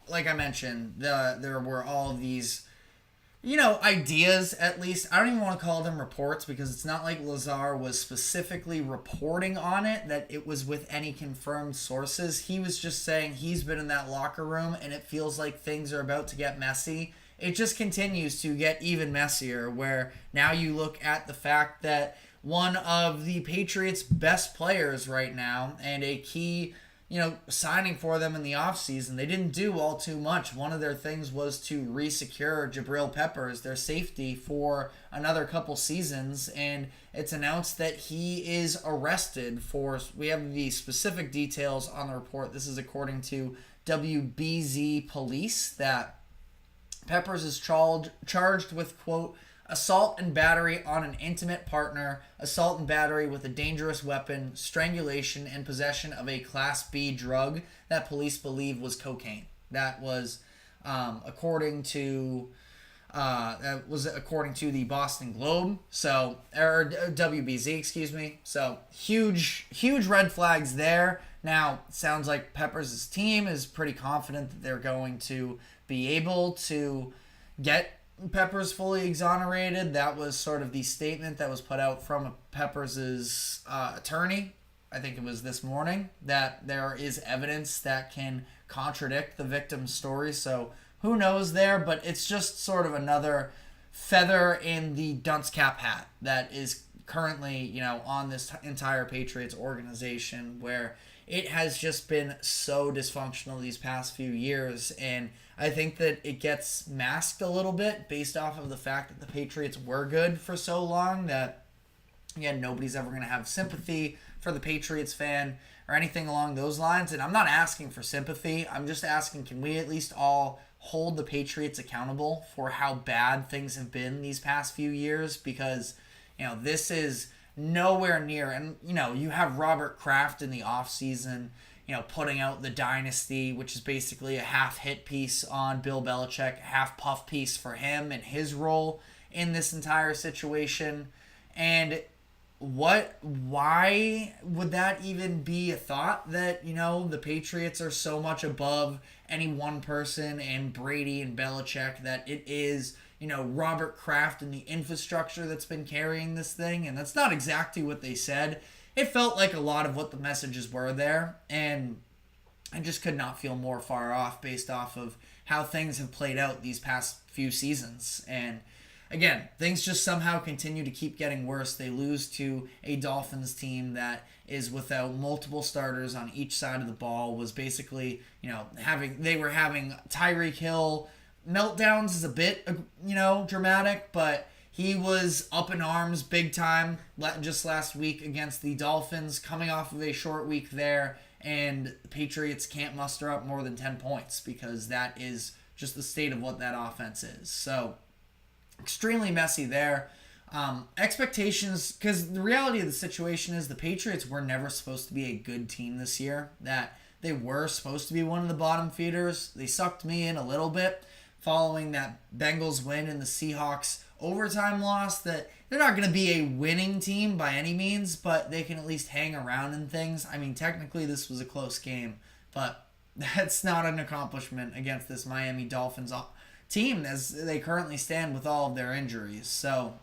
like I mentioned, there were all of these, ideas at least. I don't even want to call them reports because it's not like Lazar was specifically reporting on it, that it was with any confirmed sources. He was just saying he's been in that locker room and it feels like things are about to get messy. It just continues to get even messier, where now you look at the fact that one of the Patriots' best players right now and a key, signing for them in the offseason, they didn't do all too much. One of their things was to re-secure Jabril Peppers, their safety, for another couple seasons, and it's announced that he is arrested for, we have the specific details on the report. This is according to WBZ Police, that Peppers is charged with, quote, assault and battery on an intimate partner, assault and battery with a dangerous weapon, strangulation, and possession of a Class B drug that police believe was cocaine. That was according to the Boston Globe, or WBZ, excuse me. So huge red flags there. Now, it sounds like Peppers' team is pretty confident that they're going to be able to get Peppers fully exonerated. That was sort of the statement that was put out from Peppers' attorney. I think it was this morning, that there is evidence that can contradict the victim's story. So who knows there, but it's just sort of another feather in the dunce cap hat that is currently, on this entire Patriots organization, where it has just been so dysfunctional these past few years. And I think that it gets masked a little bit based off of the fact that the Patriots were good for so long that, again, nobody's ever going to have sympathy for the Patriots fan or anything along those lines. And I'm not asking for sympathy. I'm just asking, can we at least all hold the Patriots accountable for how bad things have been these past few years? Because, this is nowhere near. And, you have Robert Kraft in the offseason, putting out the Dynasty, which is basically a half hit piece on Bill Belichick, a half puff piece for him and his role in this entire situation. And why would that even be a thought, that, the Patriots are so much above any one person and Brady and Belichick, that it is, Robert Kraft and the infrastructure that's been carrying this thing? And that's not exactly what they said. It felt like a lot of what the messages were there. And I just could not feel more far off based off of how things have played out these past few seasons. And again, things just somehow continue to keep getting worse. They lose to a Dolphins team that is without multiple starters on each side of the ball, was basically, they were having Tyreek Hill meltdowns is a bit, dramatic, but he was up in arms big time just last week against the Dolphins, coming off of a short week there, and the Patriots can't muster up more than 10 points because that is just the state of what that offense is. So, extremely messy there. Expectations, because the reality of the situation is the Patriots were never supposed to be a good team this year, that they were supposed to be one of the bottom feeders. They sucked me in a little bit following that Bengals win and the Seahawks overtime loss, that they're not going to be a winning team by any means, but they can at least hang around in things. I mean, technically this was a close game, but that's not an accomplishment against this Miami Dolphins team as they currently stand with all of their injuries. So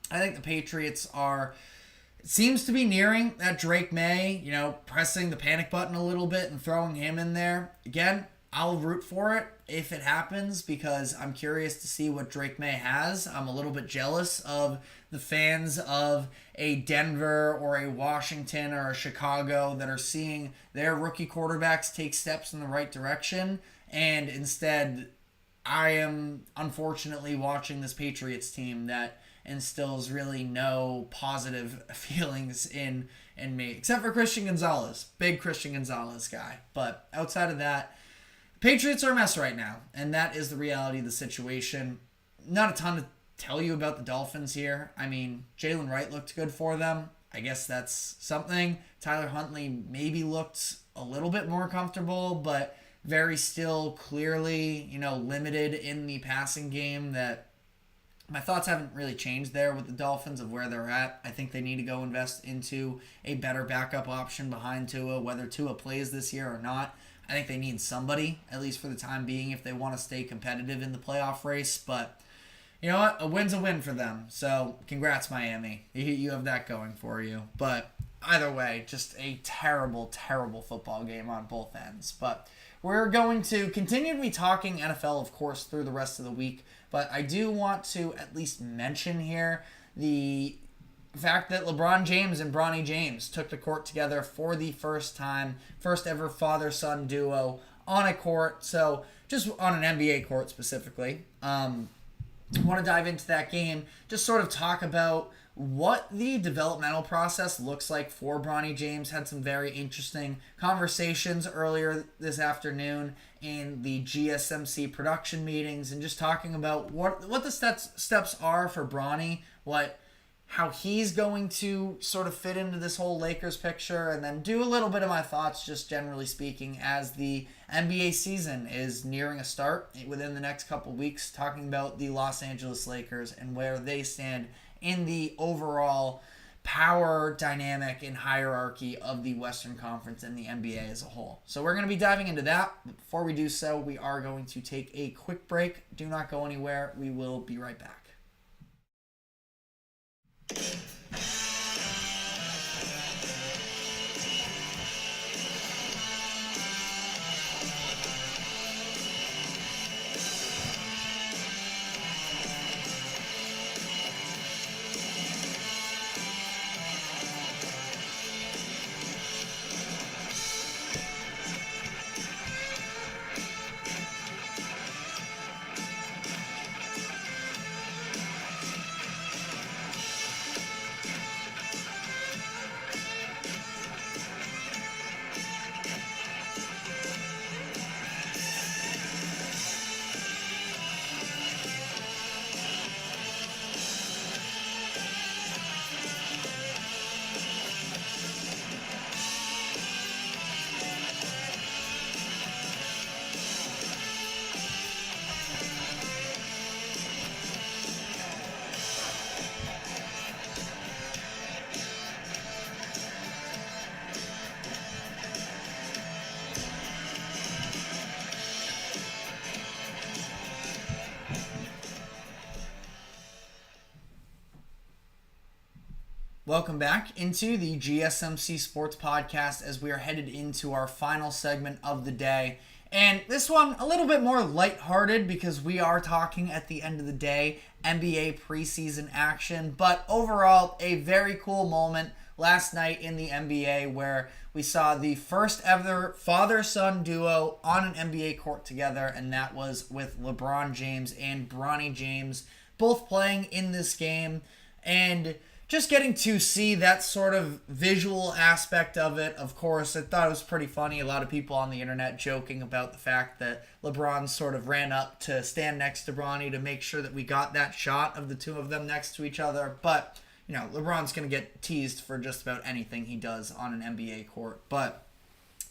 I think the Patriots it seems to be nearing that Drake May, pressing the panic button a little bit and throwing him in there. Again, I'll root for it if it happens because I'm curious to see what Drake May has. I'm a little bit jealous of the fans of a Denver or a Washington or a Chicago that are seeing their rookie quarterbacks take steps in the right direction, and instead I am unfortunately watching this Patriots team that instills really no positive feelings in me, except for Christian Gonzalez. Big Christian Gonzalez guy. But outside of that, Patriots are a mess right now, and that is the reality of the situation. Not a ton to tell you about the Dolphins here. I mean, Jalen Wright looked good for them. I guess that's something. Tyler Huntley maybe looked a little bit more comfortable, but very still clearly, limited in the passing game. That my thoughts haven't really changed there with the Dolphins of where they're at. I think they need to go invest into a better backup option behind Tua, whether Tua plays this year or not. I think they need somebody, at least for the time being, if they want to stay competitive in the playoff race. But you know what? A win's a win for them. So congrats, Miami. You have that going for you. But either way, just a terrible, terrible football game on both ends. But we're going to continue to be talking NFL, of course, through the rest of the week. But I do want to at least mention here the fact that LeBron James and Bronny James took the court together for the first time, first ever father-son duo on a court. So just on an NBA court specifically. I want to dive into that game, just sort of talk about what the developmental process looks like for Bronny James. Had some very interesting conversations earlier this afternoon in the GSMC production meetings, and just talking about what the steps are for Bronny, how he's going to sort of fit into this whole Lakers picture, and then do a little bit of my thoughts, just generally speaking, as the NBA season is nearing a start within the next couple weeks, talking about the Los Angeles Lakers and where they stand in the overall power dynamic and hierarchy of the Western Conference and the NBA as a whole. So we're going to be diving into that. But before we do so, we are going to take a quick break. Do not go anywhere. We will be right back. Welcome back into the GSMC Sports Podcast as we are headed into our final segment of the day. And this one, a little bit more lighthearted because we are talking at the end of the day NBA preseason action. But overall, a very cool moment last night in the NBA where we saw the first ever father-son duo on an NBA court together, and that was with LeBron James and Bronny James both playing in this game. And just getting to see that sort of visual aspect of it, of course, I thought it was pretty funny. A lot of people on the internet joking about the fact that LeBron sort of ran up to stand next to Bronny to make sure that we got that shot of the two of them next to each other. But, you know, LeBron's going to get teased for just about anything he does on an NBA court. But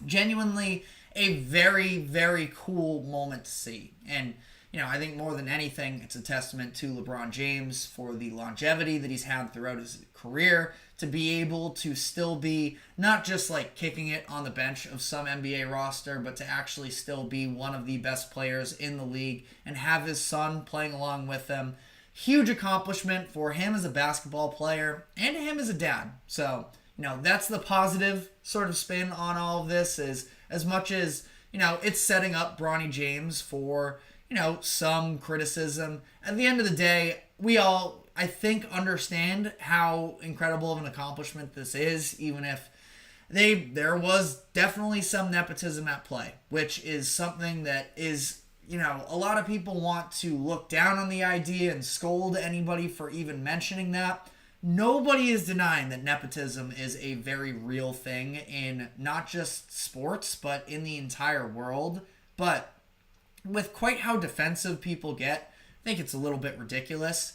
genuinely a very, very cool moment to see. And you know, I think more than anything, it's a testament to LeBron James for the longevity that he's had throughout his career to be able to still be not just like kicking it on the bench of some NBA roster, but to actually still be one of the best players in the league and have his son playing along with him. Huge accomplishment for him as a basketball player and him as a dad. So, you know, that's the positive sort of spin on all of this, is as much as, you know, it's setting up Bronny James for, you know, some criticism. At the end of the day, we all, I think, understand how incredible of an accomplishment this is, even if there was definitely some nepotism at play, which is something that is, you know, a lot of people want to look down on the idea and scold anybody for even mentioning that. Nobody is denying that nepotism is a very real thing in not just sports, but in the entire world. But with quite how defensive people get, I think it's a little bit ridiculous.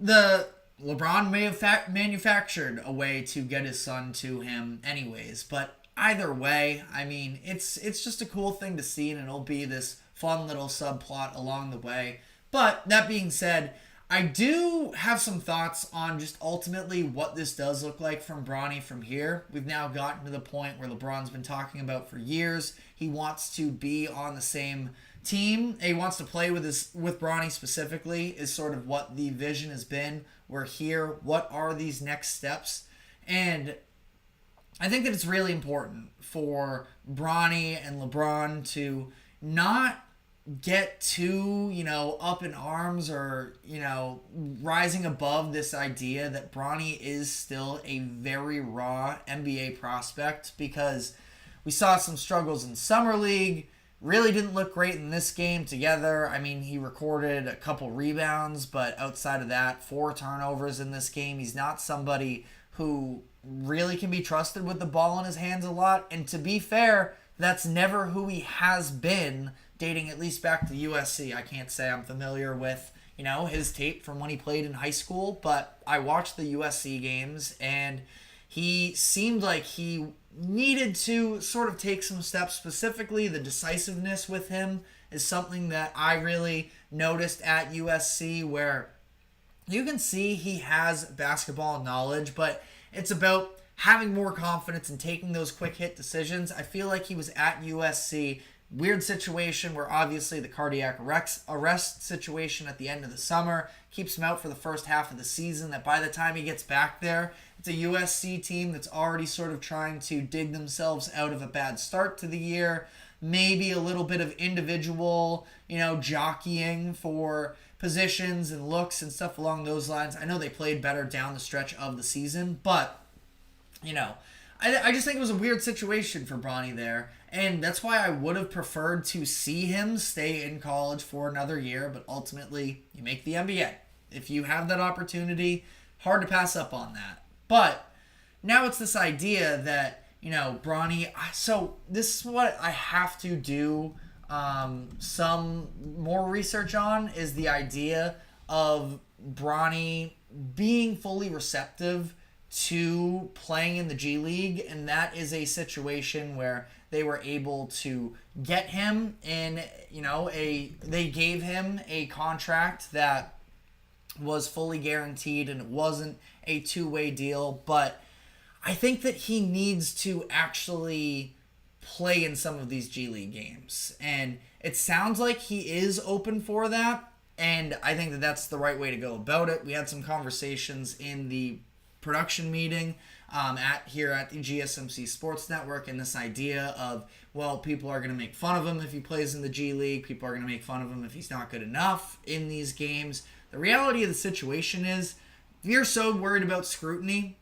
LeBron may have manufactured a way to get his son to him anyways, but either way, I mean, it's just a cool thing to see, and it'll be this fun little subplot along the way. But that being said, I do have some thoughts on just ultimately what this does look like from Bronny from here. We've now gotten to the point where LeBron's been talking about for years. He wants to be on the same team. He wants to play with Bronny specifically, is sort of what the vision has been. We're here. What are these next steps? And I think that it's really important for Bronny and LeBron to not get too, you know, up in arms or, you know, rising above this idea that Bronny is still a very raw NBA prospect, because we saw some struggles in Summer League. Really didn't look great in this game together. I mean, he recorded a couple rebounds, but outside of that, 4 turnovers in this game. He's not somebody who really can be trusted with the ball in his hands a lot. And to be fair, that's never who he has been, dating at least back to USC. I can't say I'm familiar with, you know, his tape from when he played in high school, but I watched the USC games and he seemed like he needed to sort of take some steps. Specifically, the decisiveness with him is something that I really noticed at USC, where you can see he has basketball knowledge, but it's about having more confidence and taking those quick hit decisions. I feel like he was at USC. Weird situation where obviously the cardiac arrest situation at the end of the summer keeps him out for the first half of the season, that by the time he gets back there, it's a USC team that's already sort of trying to dig themselves out of a bad start to the year. Maybe a little bit of individual, you know, jockeying for positions and looks and stuff along those lines. I know they played better down the stretch of the season, but, you know, I just think it was a weird situation for Bronny there. And that's why I would have preferred to see him stay in college for another year. But ultimately, you make the NBA. If you have that opportunity, hard to pass up on that. But now it's this idea that, you know, Bronny... So this is what I have to do some more research on, is the idea of Bronny being fully receptive to playing in the G League, and that is a situation where they were able to get him in, you know, they gave him a contract that was fully guaranteed, and it wasn't a two-way deal, but I think that he needs to actually play in some of these G League games, and it sounds like he is open for that, and I think that that's the right way to go about it. We had some conversations in the production meeting here at the GSMC Sports Network, and this idea of, well, people are going to make fun of him if he plays in the G League. People are going to make fun of him if he's not good enough in these games. The reality of the situation is, if you're so worried about scrutiny,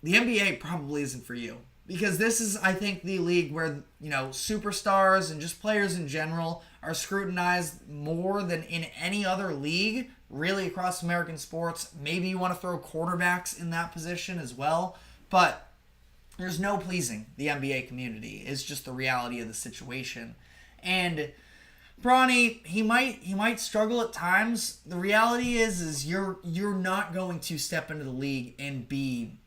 the NBA probably isn't for you. Because this is, I think, the league where, superstars and just players in general are scrutinized more than in any other league, really, across American sports. Maybe you want to throw quarterbacks in that position as well. But there's no pleasing the NBA community. It's just the reality of the situation. And Bronny, he might struggle at times. The reality is you're not going to step into the league and be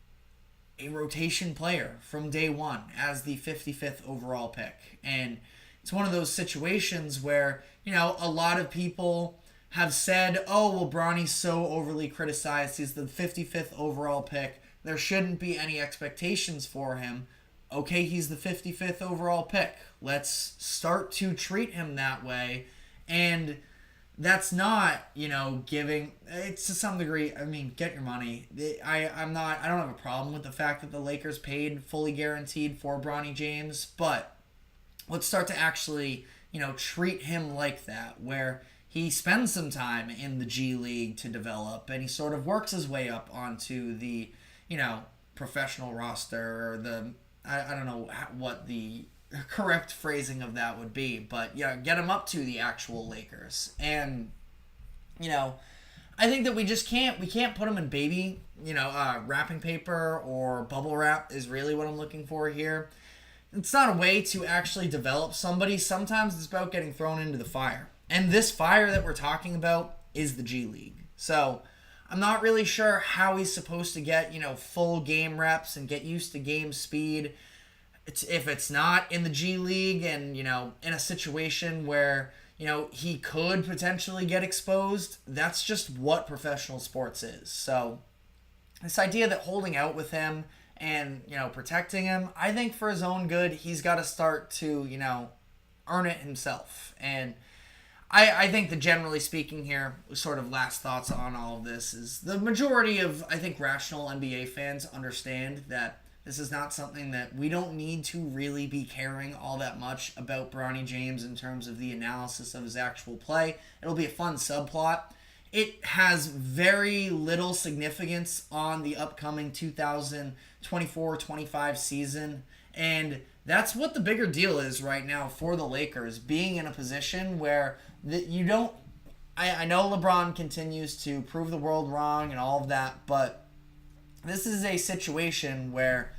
a rotation player from day one as the 55th overall pick. And it's one of those situations where, a lot of people have said, oh, well, Bronny's so overly criticized. He's the 55th overall pick. There shouldn't be any expectations for him. Okay, he's the 55th overall pick. Let's start to treat him that way. And that's not, giving, it's to some degree, get your money. I don't have a problem with the fact that the Lakers paid fully guaranteed for Bronny James, but let's start to actually, treat him like that, where he spends some time in the G League to develop, and he sort of works his way up onto the, professional roster, or I don't know what the correct phrasing of that would be, but get him up to the actual Lakers. And I think that we can't put him in baby wrapping paper, or bubble wrap is really what I'm looking for here. It's not a way to actually develop somebody. Sometimes it's about getting thrown into the fire, and this fire that we're talking about is the G League. So I'm not really sure how he's supposed to get full game reps and get used to game speed. If it's not in the G League, and, in a situation where, he could potentially get exposed, that's just what professional sports is. So this idea that holding out with him and, protecting him, I think for his own good, he's got to start to, earn it himself. And I think that generally speaking here, sort of last thoughts on all of this, is the majority of, I think, rational NBA fans understand that this is not something that we don't need to really be caring all that much about Bronny James in terms of the analysis of his actual play. It'll be a fun subplot. It has very little significance on the upcoming 2024-25 season. And that's what the bigger deal is right now for the Lakers, being in a position where you don't... I know LeBron continues to prove the world wrong and all of that, but this is a situation where,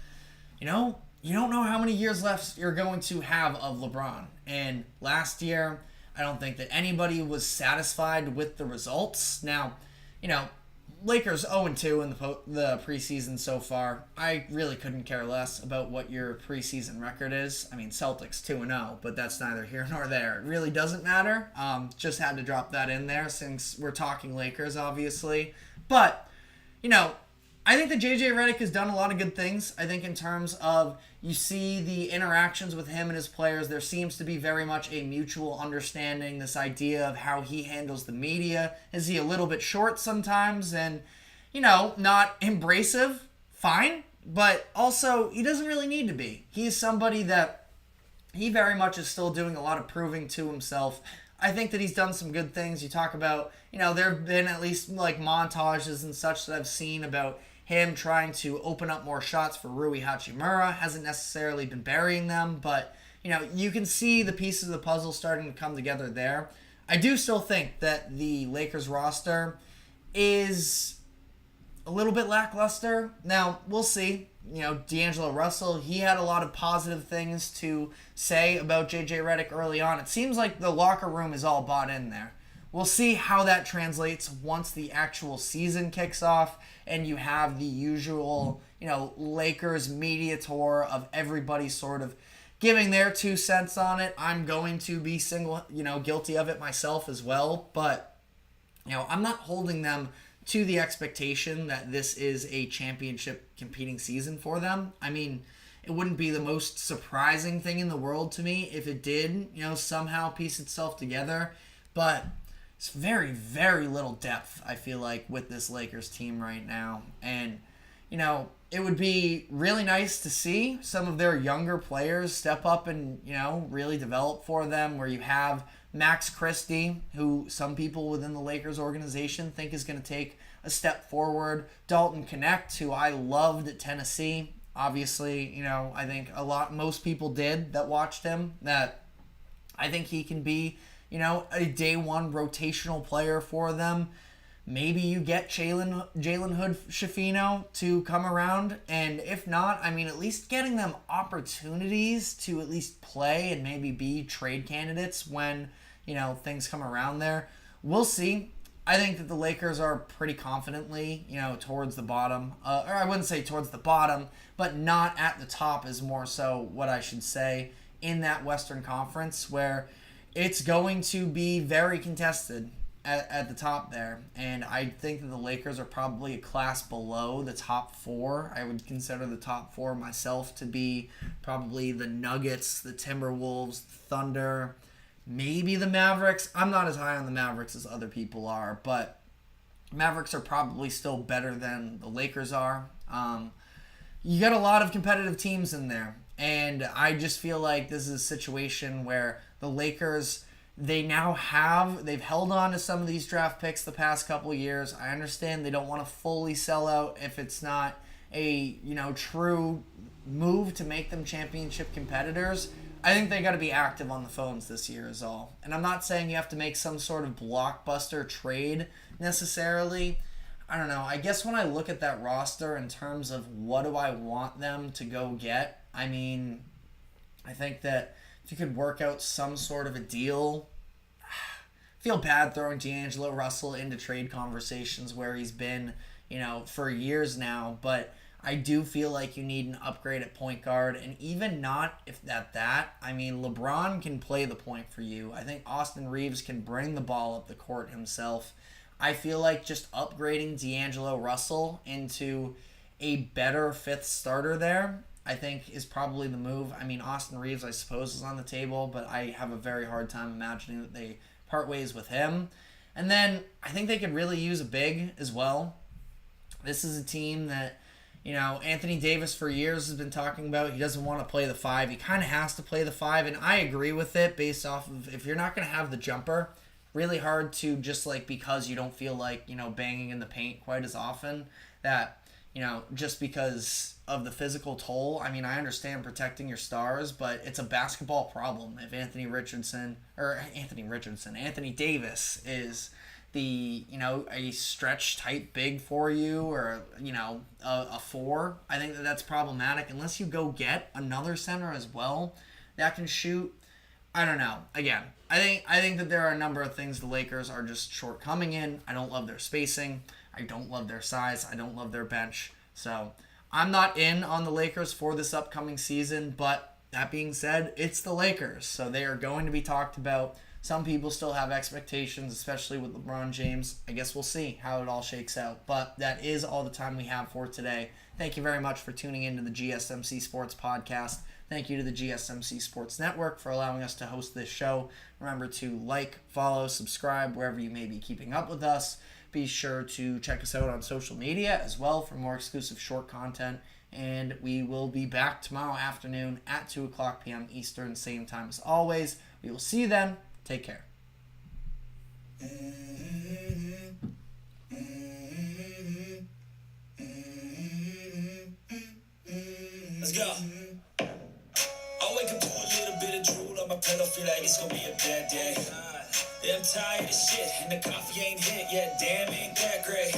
you don't know how many years left you're going to have of LeBron. And last year, I don't think that anybody was satisfied with the results. Now, Lakers 0-2 in the preseason so far. I really couldn't care less about what your preseason record is. Celtics 2-0, but that's neither here nor there. It really doesn't matter. Just had to drop that in there since we're talking Lakers, obviously. But, I think that JJ Redick has done a lot of good things. I think in terms of, you see the interactions with him and his players, there seems to be very much a mutual understanding, this idea of how he handles the media. Is he a little bit short sometimes and, not embracive? Fine. But also, he doesn't really need to be. He's somebody that he very much is still doing a lot of proving to himself. I think that he's done some good things. You talk about, there have been at least like montages and such that I've seen about him trying to open up more shots for Rui Hachimura. Hasn't necessarily been burying them, but, you can see the pieces of the puzzle starting to come together there. I do still think that the Lakers roster is a little bit lackluster. Now, we'll see. D'Angelo Russell, he had a lot of positive things to say about JJ Redick early on. It seems like the locker room is all bought in there. We'll see how that translates once the actual season kicks off and you have the usual, Lakers media tour of everybody sort of giving their 2 cents on it. I'm going to be guilty of it myself as well, but, I'm not holding them to the expectation that this is a championship competing season for them. It wouldn't be the most surprising thing in the world to me if it did, somehow piece itself together, but it's very, very little depth, I feel like, with this Lakers team right now. And, it would be really nice to see some of their younger players step up and, really develop for them, where you have Max Christie, who some people within the Lakers organization think is going to take a step forward. Dalton Knecht, who I loved at Tennessee. Obviously, I think most people did that watched him, that I think he can be, a day one rotational player for them. Maybe you get Jalen Hood-Schifino to come around, and if not, at least getting them opportunities to at least play and maybe be trade candidates when, things come around there. We'll see. I think that the Lakers are pretty confidently, towards the bottom, or I wouldn't say towards the bottom, but not at the top is more so what I should say, in that Western Conference, where it's going to be very contested at the top there. And I think that the Lakers are probably a class below the top four. I would consider the top four myself to be probably the Nuggets, the Timberwolves, the Thunder, maybe the Mavericks. I'm not as high on the Mavericks as other people are, but Mavericks are probably still better than the Lakers are. You got a lot of competitive teams in there, and I just feel like this is a situation where the Lakers, they've held on to some of these draft picks the past couple of years. I understand they don't want to fully sell out if it's not a, true move to make them championship competitors. I think they got to be active on the phones this year is all. And I'm not saying you have to make some sort of blockbuster trade necessarily. I don't know. I guess when I look at that roster in terms of what do I want them to go get, I think that if you could work out some sort of a deal, I feel bad throwing D'Angelo Russell into trade conversations where he's been, for years now, but I do feel like you need an upgrade at point guard, and even not if that. LeBron can play the point for you. I think Austin Reeves can bring the ball up the court himself. I feel like just upgrading D'Angelo Russell into a better fifth starter there, I think, is probably the move. Austin Reeves, I suppose, is on the table, but I have a very hard time imagining that they part ways with him. And then I think they could really use a big as well. This is a team that, Anthony Davis for years has been talking about he doesn't want to play the 5. He kind of has to play the 5, and I agree with it based off of if you're not going to have the jumper, really hard to just because you don't feel like, banging in the paint quite as often, that, just because of the physical toll. I understand protecting your stars, but it's a basketball problem if Anthony Davis is the, a stretch type big for you, or, a 4. I think that's problematic unless you go get another center as well that can shoot. I don't know. Again, I think that there are a number of things the Lakers are just shortcoming in. I don't love their spacing. I don't love their size. I don't love their bench. So I'm not in on the Lakers for this upcoming season, but that being said, it's the Lakers. So they are going to be talked about. Some people still have expectations, especially with LeBron James. I guess we'll see how it all shakes out. But that is all the time we have for today. Thank you very much for tuning into the GSMC Sports Podcast. Thank you to the GSMC Sports Network for allowing us to host this show. Remember to like, follow, subscribe wherever you may be keeping up with us. Be sure to check us out on social media as well for more exclusive short content. And we will be back tomorrow afternoon at 2 o'clock p.m. Eastern, same time as always. We will see you then. Take care. Let's go. I wake up to a little bit of drool on my pillow, feel like it's gonna be a bad day. Yeah, I'm tired of shit, and the coffee ain't hit yet. Damn, ain't that great.